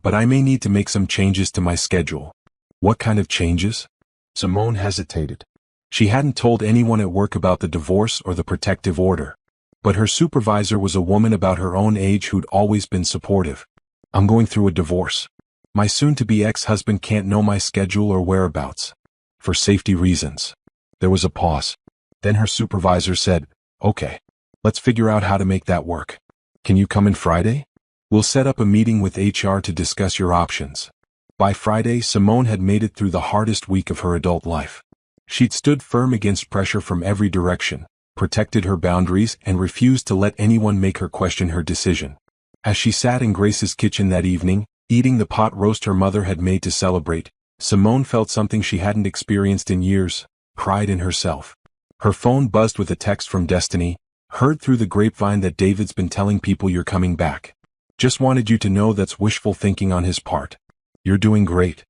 But I may need to make some changes to my schedule. What kind of changes? Simone hesitated. She hadn't told anyone at work about the divorce or the protective order. But her supervisor was a woman about her own age who'd always been supportive. I'm going through a divorce. My soon-to-be ex-husband can't know my schedule or whereabouts. For safety reasons. There was a pause. Then her supervisor said, okay, let's figure out how to make that work. Can you come in Friday? We'll set up a meeting with HR to discuss your options. By Friday, Simone had made it through the hardest week of her adult life. She'd stood firm against pressure from every direction, protected her boundaries, and refused to let anyone make her question her decision. As she sat in Grace's kitchen that evening, eating the pot roast her mother had made to celebrate, Simone felt something she hadn't experienced in years. Pride in herself. Her phone buzzed with a text from Destiny. Heard through the grapevine that David's been telling people you're coming back. Just wanted you to know that's wishful thinking on his part. You're doing great.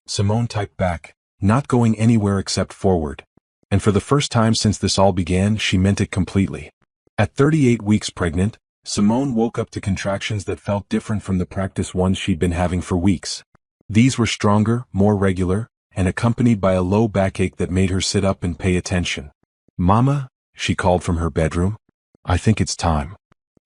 Simone typed back, not going anywhere except forward. And for the first time since this all began, she meant it completely. At 38 weeks pregnant, Simone woke up to contractions that felt different from the practice ones she'd been having for weeks. These were stronger, more regular, and accompanied by a low backache that made her sit up and pay attention. Mama, she called from her bedroom. I think it's time.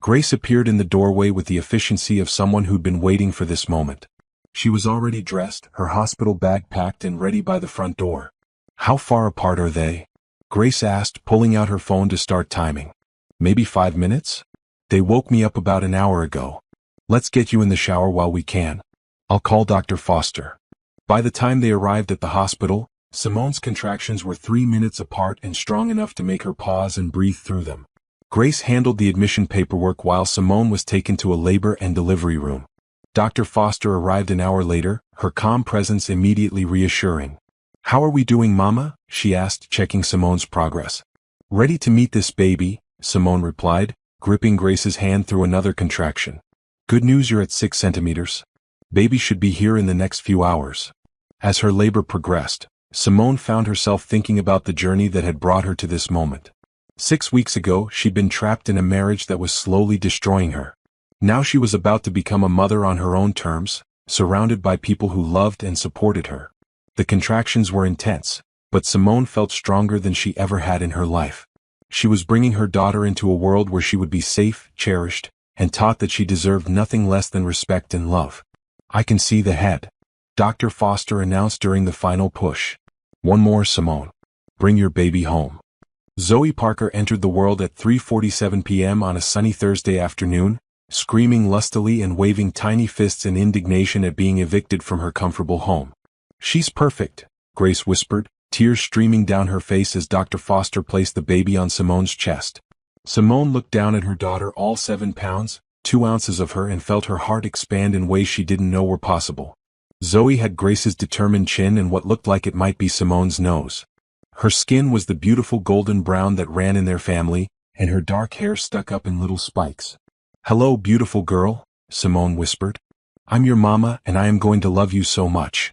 Grace appeared in the doorway with the efficiency of someone who'd been waiting for this moment. She was already dressed, her hospital bag packed and ready by the front door. How far apart are they? Grace asked, pulling out her phone to start timing. Maybe 5 minutes? They woke me up about an hour ago. Let's get you in the shower while we can. I'll call Dr. Foster. By the time they arrived at the hospital, Simone's contractions were 3 minutes apart and strong enough to make her pause and breathe through them. Grace handled the admission paperwork while Simone was taken to a labor and delivery room. Dr. Foster arrived an hour later, her calm presence immediately reassuring. How are we doing, Mama? She asked, checking Simone's progress. Ready to meet this baby, Simone replied, gripping Grace's hand through another contraction. Good news, you're at 6 centimeters. Baby should be here in the next few hours. As her labor progressed, Simone found herself thinking about the journey that had brought her to this moment. 6 weeks ago, she'd been trapped in a marriage that was slowly destroying her. Now she was about to become a mother on her own terms, surrounded by people who loved and supported her. The contractions were intense, but Simone felt stronger than she ever had in her life. She was bringing her daughter into a world where she would be safe, cherished, and taught that she deserved nothing less than respect and love. I can see the head, Dr. Foster announced during the final push. One more, Simone. Bring your baby home. Zoe Parker entered the world at 3:47 p.m. on a sunny Thursday afternoon, screaming lustily and waving tiny fists in indignation at being evicted from her comfortable home. She's perfect, Grace whispered, tears streaming down her face as Dr. Foster placed the baby on Simone's chest. Simone looked down at her daughter, all 7 pounds, 2 ounces of her, and felt her heart expand in ways she didn't know were possible. Zoe had Grace's determined chin and what looked like it might be Simone's nose. Her skin was the beautiful golden brown that ran in their family, and her dark hair stuck up in little spikes. Hello, beautiful girl, Simone whispered. I'm your mama, and I am going to love you so much.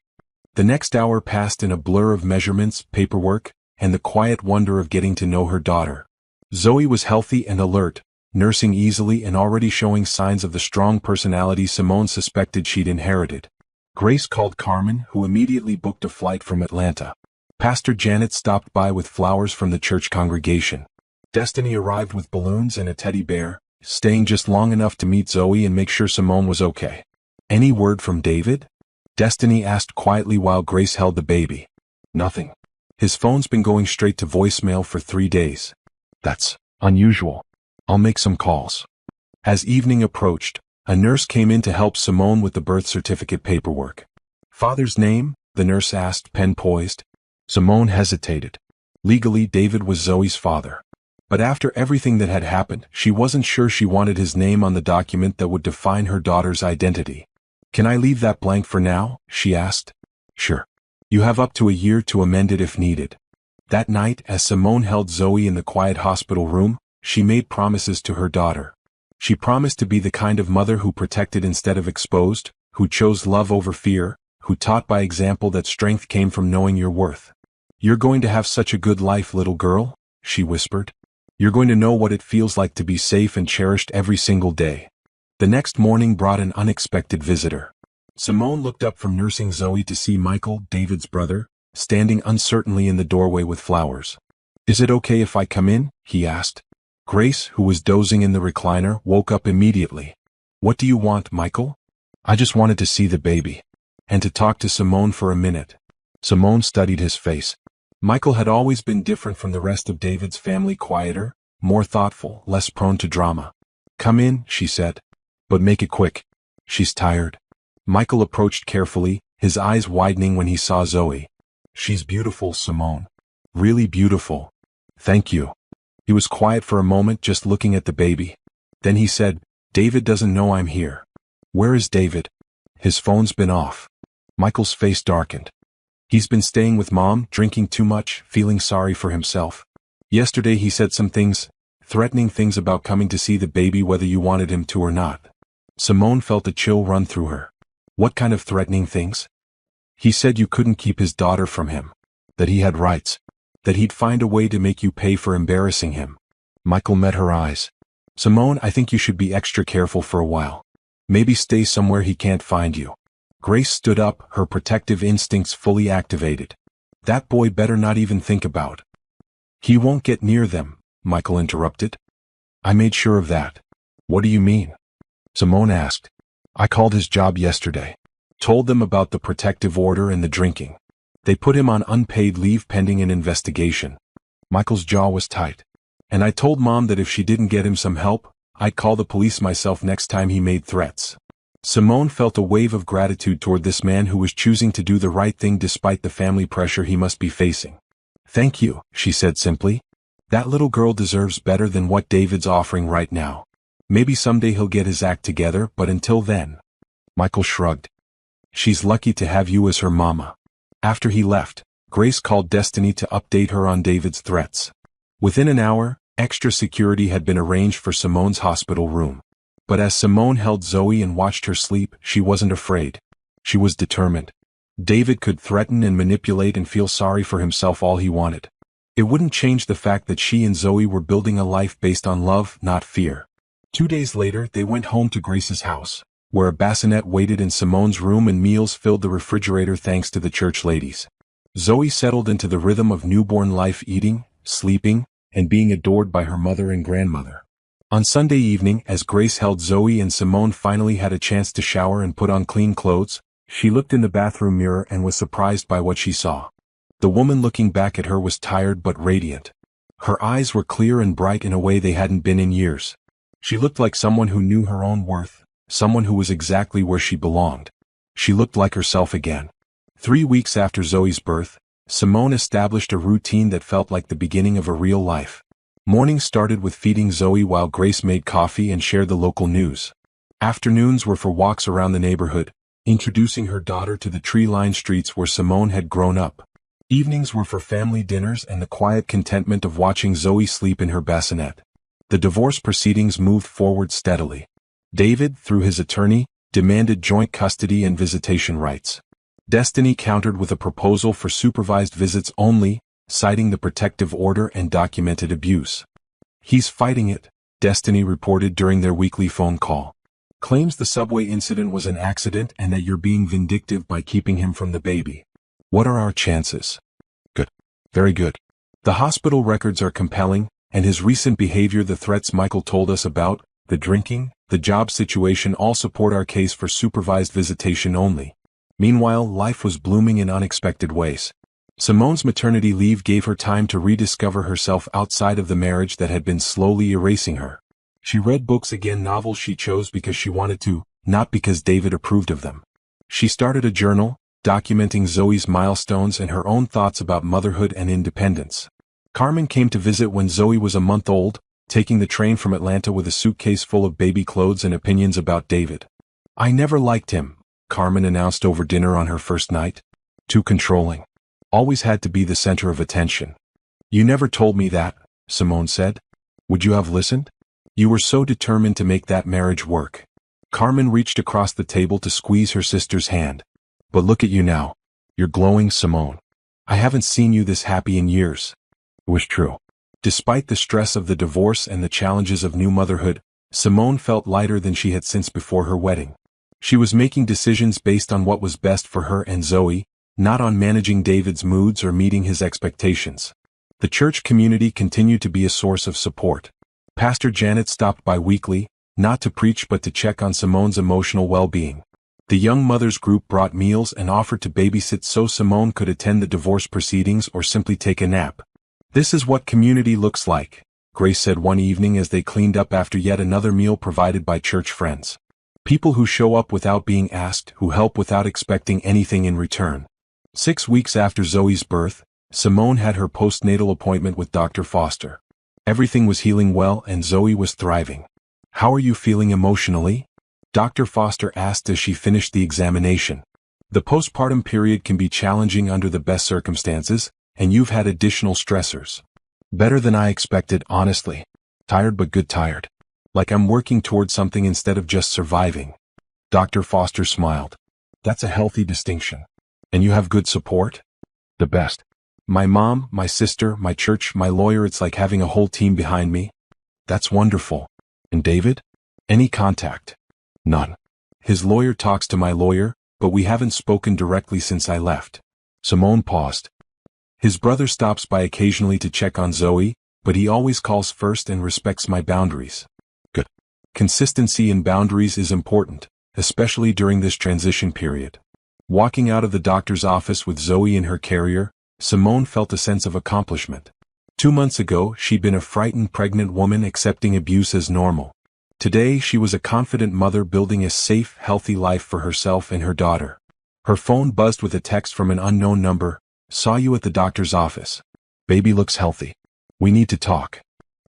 The next hour passed in a blur of measurements, paperwork, and the quiet wonder of getting to know her daughter. Zoe was healthy and alert, nursing easily and already showing signs of the strong personality Simone suspected she'd inherited. Grace called Carmen, who immediately booked a flight from Atlanta. Pastor Janet stopped by with flowers from the church congregation. Destiny arrived with balloons and a teddy bear, staying just long enough to meet Zoe and make sure Simone was okay. Any word from David? Destiny asked quietly while Grace held the baby. Nothing. His phone's been going straight to voicemail for 3 days. That's unusual. I'll make some calls. As evening approached, a nurse came in to help Simone with the birth certificate paperwork. Father's name? The nurse asked, pen poised. Simone hesitated. Legally, David was Zoe's father. But after everything that had happened, she wasn't sure she wanted his name on the document that would define her daughter's identity. Can I leave that blank for now? She asked. Sure. You have up to a year to amend it if needed. That night, as Simone held Zoe in the quiet hospital room, she made promises to her daughter. She promised to be the kind of mother who protected instead of exposed, who chose love over fear, who taught by example that strength came from knowing your worth. You're going to have such a good life, little girl, she whispered. You're going to know what it feels like to be safe and cherished every single day. The next morning brought an unexpected visitor. Simone looked up from nursing Zoe to see Michael, David's brother, standing uncertainly in the doorway with flowers. Is it okay if I come in? He asked. Grace, who was dozing in the recliner, woke up immediately. What do you want, Michael? I just wanted to see the baby. And to talk to Simone for a minute. Simone studied his face. Michael had always been different from the rest of David's family, quieter, more thoughtful, less prone to drama. Come in, she said. But make it quick. She's tired. Michael approached carefully, his eyes widening when he saw Zoe. She's beautiful, Simone. Really beautiful. Thank you. He was quiet for a moment, just looking at the baby. Then he said, David doesn't know I'm here. Where is David? His phone's been off. Michael's face darkened. He's been staying with Mom, drinking too much, feeling sorry for himself. Yesterday he said some things, threatening things about coming to see the baby whether you wanted him to or not. Simone felt a chill run through her. What kind of threatening things? He said you couldn't keep his daughter from him. That he had rights. That he'd find a way to make you pay for embarrassing him. Michael met her eyes. Simone, I think you should be extra careful for a while. Maybe stay somewhere he can't find you. Grace stood up, her protective instincts fully activated. That boy better not even think about. He won't get near them, Michael interrupted. I made sure of that. What do you mean? Simone asked. I called his job yesterday. Told them about the protective order and the drinking. They put him on unpaid leave pending an investigation. Michael's jaw was tight. And I told Mom that if she didn't get him some help, I'd call the police myself next time he made threats. Simone felt a wave of gratitude toward this man who was choosing to do the right thing despite the family pressure he must be facing. Thank you, she said simply. That little girl deserves better than what David's offering right now. Maybe someday he'll get his act together, but until then. Michael shrugged. She's lucky to have you as her mama. After he left, Grace called Destiny to update her on David's threats. Within an hour, extra security had been arranged for Simone's hospital room. But as Simone held Zoe and watched her sleep, she wasn't afraid. She was determined. David could threaten and manipulate and feel sorry for himself all he wanted. It wouldn't change the fact that she and Zoe were building a life based on love, not fear. 2 days later, they went home to Grace's house, where a bassinet waited in Simone's room and meals filled the refrigerator thanks to the church ladies. Zoe settled into the rhythm of newborn life, eating, sleeping, and being adored by her mother and grandmother. On Sunday evening, as Grace held Zoe and Simone finally had a chance to shower and put on clean clothes, she looked in the bathroom mirror and was surprised by what she saw. The woman looking back at her was tired but radiant. Her eyes were clear and bright in a way they hadn't been in years. She looked like someone who knew her own worth, someone who was exactly where she belonged. She looked like herself again. 3 weeks after Zoe's birth, Simone established a routine that felt like the beginning of a real life. Mornings started with feeding Zoe while Grace made coffee and shared the local news. Afternoons were for walks around the neighborhood, introducing her daughter to the tree-lined streets where Simone had grown up. Evenings were for family dinners and the quiet contentment of watching Zoe sleep in her bassinet. The divorce proceedings moved forward steadily. David, through his attorney, demanded joint custody and visitation rights. Destiny countered with a proposal for supervised visits only, citing the protective order and documented abuse. He's fighting it, Destiny reported during their weekly phone call. Claims the subway incident was an accident and that you're being vindictive by keeping him from the baby. What are our chances? Good. Very good. The hospital records are compelling, and his recent behavior, the threats Michael told us about, the drinking, the job situation all support our case for supervised visitation only. Meanwhile, life was blooming in unexpected ways. Simone's maternity leave gave her time to rediscover herself outside of the marriage that had been slowly erasing her. She read books again, novels she chose because she wanted to, not because David approved of them. She started a journal, documenting Zoe's milestones and her own thoughts about motherhood and independence. Carmen came to visit when Zoe was a month old, taking the train from Atlanta with a suitcase full of baby clothes and opinions about David. I never liked him, Carmen announced over dinner on her first night. Too controlling. Always had to be the center of attention. You never told me that, Simone said. Would you have listened? You were so determined to make that marriage work. Carmen reached across the table to squeeze her sister's hand. But look at you now. You're glowing, Simone. I haven't seen you this happy in years. It was true. Despite the stress of the divorce and the challenges of new motherhood, Simone felt lighter than she had since before her wedding. She was making decisions based on what was best for her and Zoe, not on managing David's moods or meeting his expectations. The church community continued to be a source of support. Pastor Janet stopped by weekly, not to preach but to check on Simone's emotional well-being. The young mothers group brought meals and offered to babysit so Simone could attend the divorce proceedings or simply take a nap. This is what community looks like, Grace said one evening as they cleaned up after yet another meal provided by church friends. People who show up without being asked, who help without expecting anything in return. 6 weeks after Zoe's birth, Simone had her postnatal appointment with Dr. Foster. Everything was healing well and Zoe was thriving. How are you feeling emotionally? Dr. Foster asked as she finished the examination. The postpartum period can be challenging under the best circumstances, and you've had additional stressors. Better than I expected, honestly. Tired but good tired. Like I'm working towards something instead of just surviving. Dr. Foster smiled. That's a healthy distinction. And you have good support? The best. My mom, my sister, my church, my lawyer, it's like having a whole team behind me. That's wonderful. And David? Any contact? None. His lawyer talks to my lawyer, but we haven't spoken directly since I left. Simone paused. His brother stops by occasionally to check on Zoe, but he always calls first and respects my boundaries. Good. Consistency in boundaries is important, especially during this transition period. Walking out of the doctor's office with Zoe in her carrier, Simone felt a sense of accomplishment. 2 months ago, she'd been a frightened pregnant woman accepting abuse as normal. Today, she was a confident mother building a safe, healthy life for herself and her daughter. Her phone buzzed with a text from an unknown number. "Saw you at the doctor's office. Baby looks healthy. We need to talk."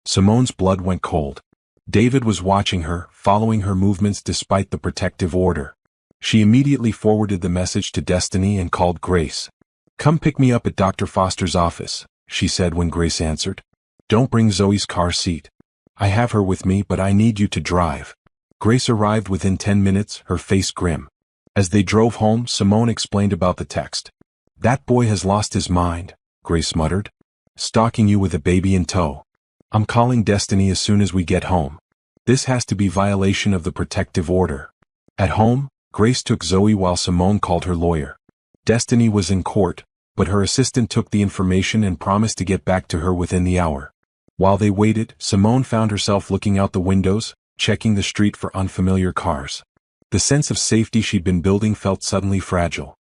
Simone's blood went cold. David was watching her, following her movements despite the protective order. She immediately forwarded the message to Destiny and called Grace. "Come pick me up at Dr. Foster's office," she said when Grace answered. "Don't bring Zoe's car seat. I have her with me, but I need you to drive." Grace arrived within 10 minutes, her face grim. As they drove home, Simone explained about the text. "That boy has lost his mind," Grace muttered. "Stalking you with a baby in tow. I'm calling Destiny as soon as we get home. This has to be violation of the protective order." At home, Grace took Zoe while Simone called her lawyer. Destiny was in court, but her assistant took the information and promised to get back to her within the hour. While they waited, Simone found herself looking out the windows, checking the street for unfamiliar cars. The sense of safety she'd been building felt suddenly fragile.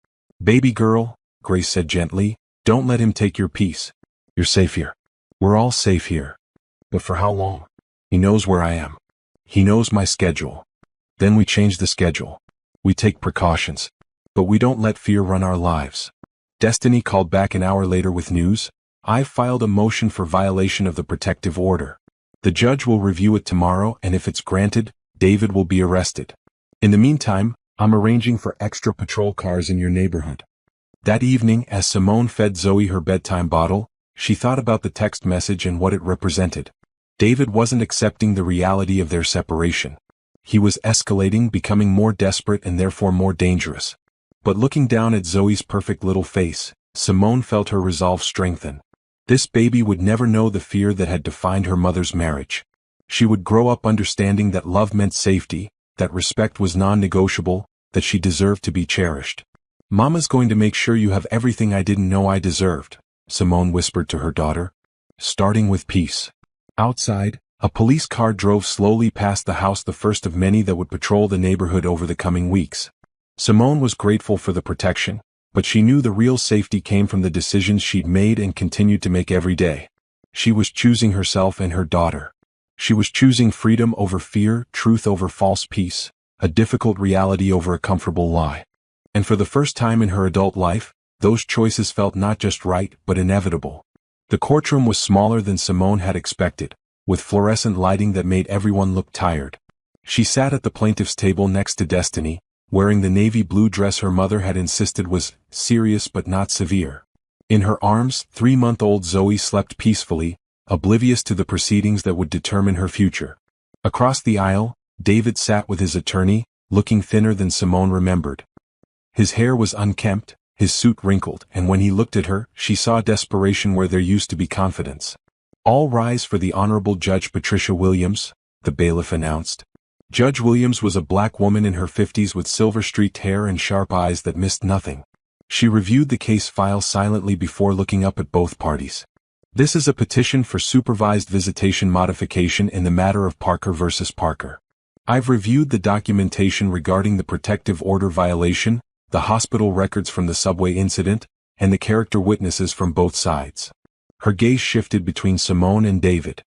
"Baby girl," Grace said gently, "don't let him take your peace. You're safe here. We're all safe here. But for how long? He knows where I am. He knows my schedule. Then we change the schedule. We take precautions. But we don't let fear run our lives." Destiny called back an hour later with news. "I've filed a motion for violation of the protective order. The judge will review it tomorrow, and if it's granted, David will be arrested. In the meantime, I'm arranging for extra patrol cars in your neighborhood." That evening, as Simone fed Zoe her bedtime bottle, she thought about the text message and what it represented. David wasn't accepting the reality of their separation. He was escalating, becoming more desperate and therefore more dangerous. But looking down at Zoe's perfect little face, Simone felt her resolve strengthen. This baby would never know the fear that had defined her mother's marriage. She would grow up understanding that love meant safety, that respect was non-negotiable, that she deserved to be cherished. "Mama's going to make sure you have everything I didn't know I deserved," Simone whispered to her daughter. Starting with peace. Outside, a police car drove slowly past the house, the first of many that would patrol the neighborhood over the coming weeks. Simone was grateful for the protection, but she knew the real safety came from the decisions she'd made and continued to make every day. She was choosing herself and her daughter. She was choosing freedom over fear, truth over false peace, a difficult reality over a comfortable lie. And for the first time in her adult life, those choices felt not just right, but inevitable. The courtroom was smaller than Simone had expected, with fluorescent lighting that made everyone look tired. She sat at the plaintiff's table next to Destiny, wearing the navy blue dress her mother had insisted was serious but not severe. In her arms, 3-month-old Zoe slept peacefully, oblivious to the proceedings that would determine her future. Across the aisle, David sat with his attorney, looking thinner than Simone remembered. His hair was unkempt, his suit wrinkled, and when he looked at her, she saw desperation where there used to be confidence. "All rise for the Honorable Judge Patricia Williams," the bailiff announced. Judge Williams was a black woman in her 50s with silver-streaked hair and sharp eyes that missed nothing. She reviewed the case file silently before looking up at both parties. "This is a petition for supervised visitation modification in the matter of Parker versus Parker. I've reviewed the documentation regarding the protective order violation, the hospital records from the subway incident, and the character witnesses from both sides." Her gaze shifted between Simone and David.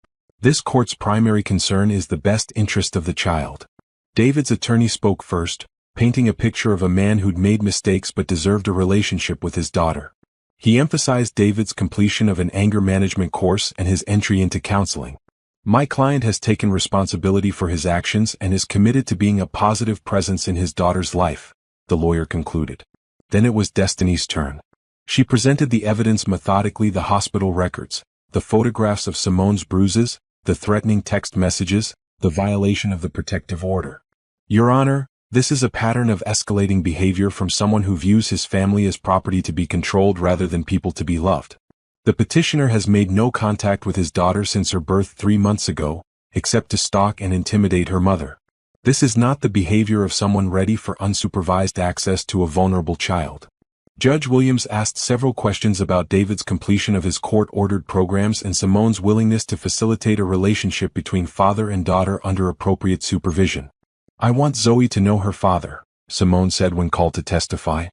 "This court's primary concern is the best interest of the child." David's attorney spoke first, painting a picture of a man who'd made mistakes but deserved a relationship with his daughter. He emphasized David's completion of an anger management course and his entry into counseling. "My client has taken responsibility for his actions and is committed to being a positive presence in his daughter's life," the lawyer concluded. Then it was Destiny's turn. She presented the evidence methodically: the hospital records, the photographs of Simone's bruises, the threatening text messages, the violation of the protective order. "Your Honor, this is a pattern of escalating behavior from someone who views his family as property to be controlled rather than people to be loved. The petitioner has made no contact with his daughter since her birth 3 months ago, except to stalk and intimidate her mother. This is not the behavior of someone ready for unsupervised access to a vulnerable child." Judge Williams asked several questions about David's completion of his court-ordered programs and Simone's willingness to facilitate a relationship between father and daughter under appropriate supervision. "I want Zoe to know her father," Simone said when called to testify.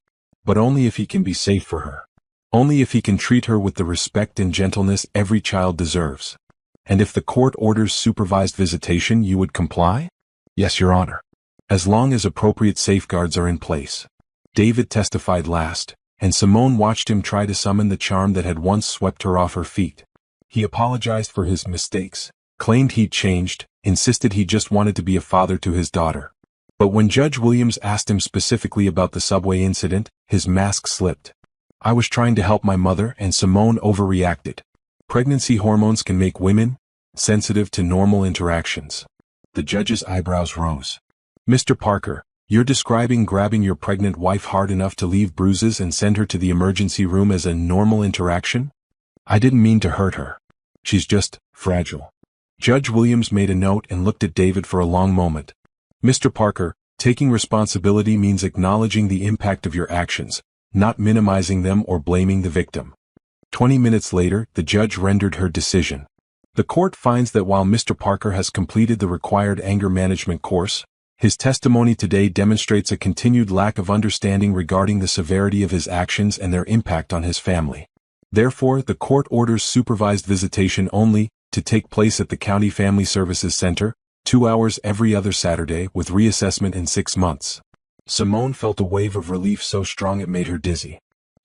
"But only if he can be safe for her. Only if he can treat her with the respect and gentleness every child deserves." "And if the court orders supervised visitation, you would comply?" "Yes, Your Honor. As long as appropriate safeguards are in place." David testified last, and Simone watched him try to summon the charm that had once swept her off her feet. He apologized for his mistakes, claimed he'd changed, insisted he just wanted to be a father to his daughter. But when Judge Williams asked him specifically about the subway incident, his mask slipped. "I was trying to help my mother and Simone overreacted. Pregnancy hormones can make women sensitive to normal interactions." The judge's eyebrows rose. "Mr. Parker, you're describing grabbing your pregnant wife hard enough to leave bruises and send her to the emergency room as a normal interaction?" "I didn't mean to hurt her. She's just fragile." Judge Williams made a note and looked at David for a long moment. "Mr. Parker, taking responsibility means acknowledging the impact of your actions, not minimizing them or blaming the victim." 20 minutes later, the judge rendered her decision. "The court finds that while Mr. Parker has completed the required anger management course, his testimony today demonstrates a continued lack of understanding regarding the severity of his actions and their impact on his family. Therefore, the court orders supervised visitation only, to take place at the County Family Services Center, 2 hours every other Saturday with reassessment in 6 months. Simone felt a wave of relief so strong it made her dizzy.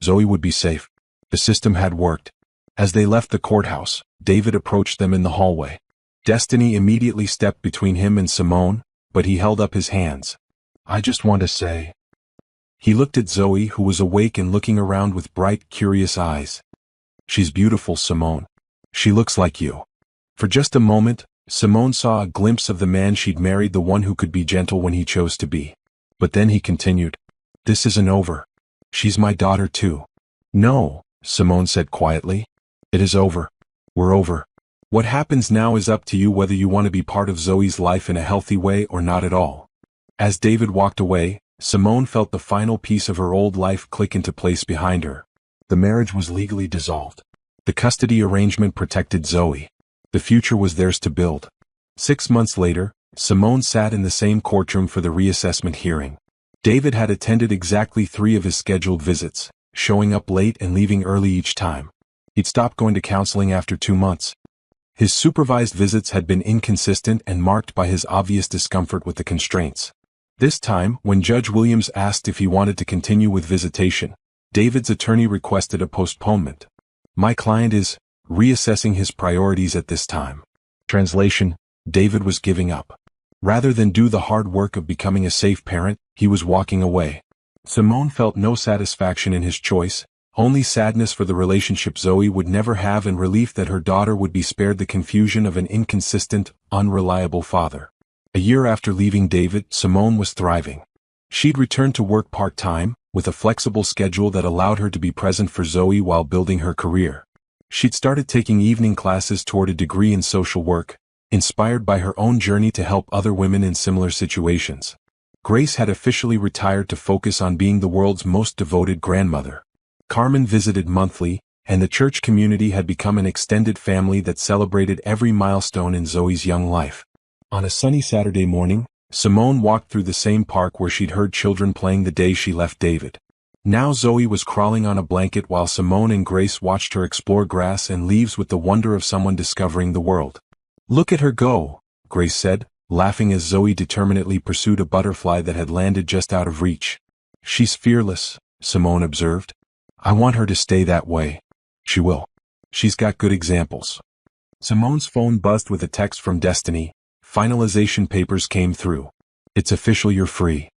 Zoe would be safe. The system had worked. As they left the courthouse, David approached them in the hallway. Destiny immediately stepped between him and Simone, but he held up his hands. "I just want to say..." He looked at Zoe, who was awake and looking around with bright, curious eyes. "She's beautiful, Simone. She looks like you." For just a moment, Simone saw a glimpse of the man she'd married, the one who could be gentle when he chose to be. But then he continued, "This isn't over. She's my daughter too." "No," Simone said quietly. "It is over. We're over. What happens now is up to you, whether you want to be part of Zoe's life in a healthy way or not at all." As David walked away, Simone felt the final piece of her old life click into place behind her. The marriage was legally dissolved. The custody arrangement protected Zoe. The future was theirs to build. 6 months later, Simone sat in the same courtroom for the reassessment hearing. David had attended exactly 3 of his scheduled visits, showing up late and leaving early each time. He'd stopped going to counseling after 2 months. His supervised visits had been inconsistent and marked by his obvious discomfort with the constraints. This time, when Judge Williams asked if he wanted to continue with visitation, David's attorney requested a postponement. "My client is reassessing his priorities at this time." Translation: David was giving up. Rather than do the hard work of becoming a safe parent, he was walking away. Simone felt no satisfaction in his choice, only sadness for the relationship Zoe would never have and relief that her daughter would be spared the confusion of an inconsistent, unreliable father. A year after leaving David, Simone was thriving. She'd returned to work part-time, with a flexible schedule that allowed her to be present for Zoe while building her career. She'd started taking evening classes toward a degree in social work, inspired by her own journey to help other women in similar situations. Grace had officially retired to focus on being the world's most devoted grandmother. Carmen visited monthly, and the church community had become an extended family that celebrated every milestone in Zoe's young life. On a sunny Saturday morning, Simone walked through the same park where she'd heard children playing the day she left David. Now Zoe was crawling on a blanket while Simone and Grace watched her explore grass and leaves with the wonder of someone discovering the world. "Look at her go," Grace said, laughing as Zoe determinedly pursued a butterfly that had landed just out of reach. "She's fearless," Simone observed. "I want her to stay that way." "She will. She's got good examples." Simone's phone buzzed with a text from Destiny. Finalization papers came through. "It's official, you're free."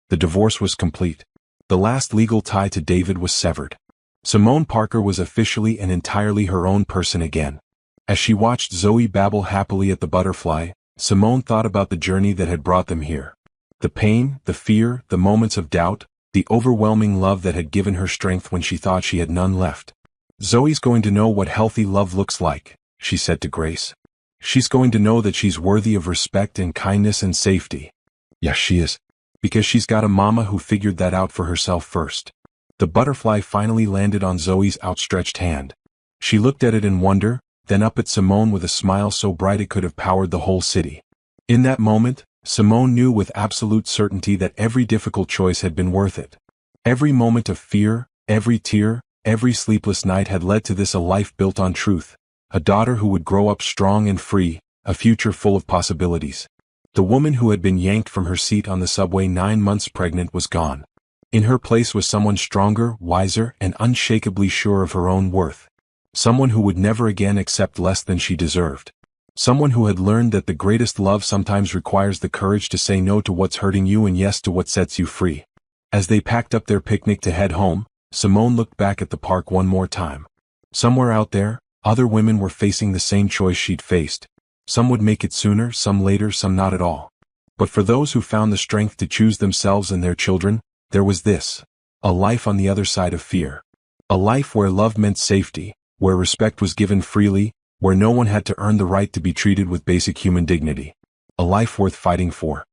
The divorce was complete. The last legal tie to David was severed. Simone Parker was officially and entirely her own person again. As she watched Zoe babble happily at the butterfly, Simone thought about the journey that had brought them here. The pain, the fear, the moments of doubt, the overwhelming love that had given her strength when she thought she had none left. "Zoe's going to know what healthy love looks like," she said to Grace. "She's going to know that she's worthy of respect and kindness and safety." "Yes, she is. Because she's got a mama who figured that out for herself first." The butterfly finally landed on Zoe's outstretched hand. She looked at it in wonder, then up at Simone with a smile so bright it could have powered the whole city. In that moment, Simone knew with absolute certainty that every difficult choice had been worth it. Every moment of fear, every tear, every sleepless night had led to this, a life built on truth, a daughter who would grow up strong and free, a future full of possibilities. The woman who had been yanked from her seat on the subway 9 months pregnant was gone. In her place was someone stronger, wiser, and unshakably sure of her own worth. Someone who would never again accept less than she deserved. Someone who had learned that the greatest love sometimes requires the courage to say no to what's hurting you and yes to what sets you free. As they packed up their picnic to head home, Simone looked back at the park one more time. Somewhere out there, other women were facing the same choice she'd faced. Some would make it sooner, some later, some not at all. But for those who found the strength to choose themselves and their children, there was this: a life on the other side of fear. A life where love meant safety, where respect was given freely, where no one had to earn the right to be treated with basic human dignity. A life worth fighting for.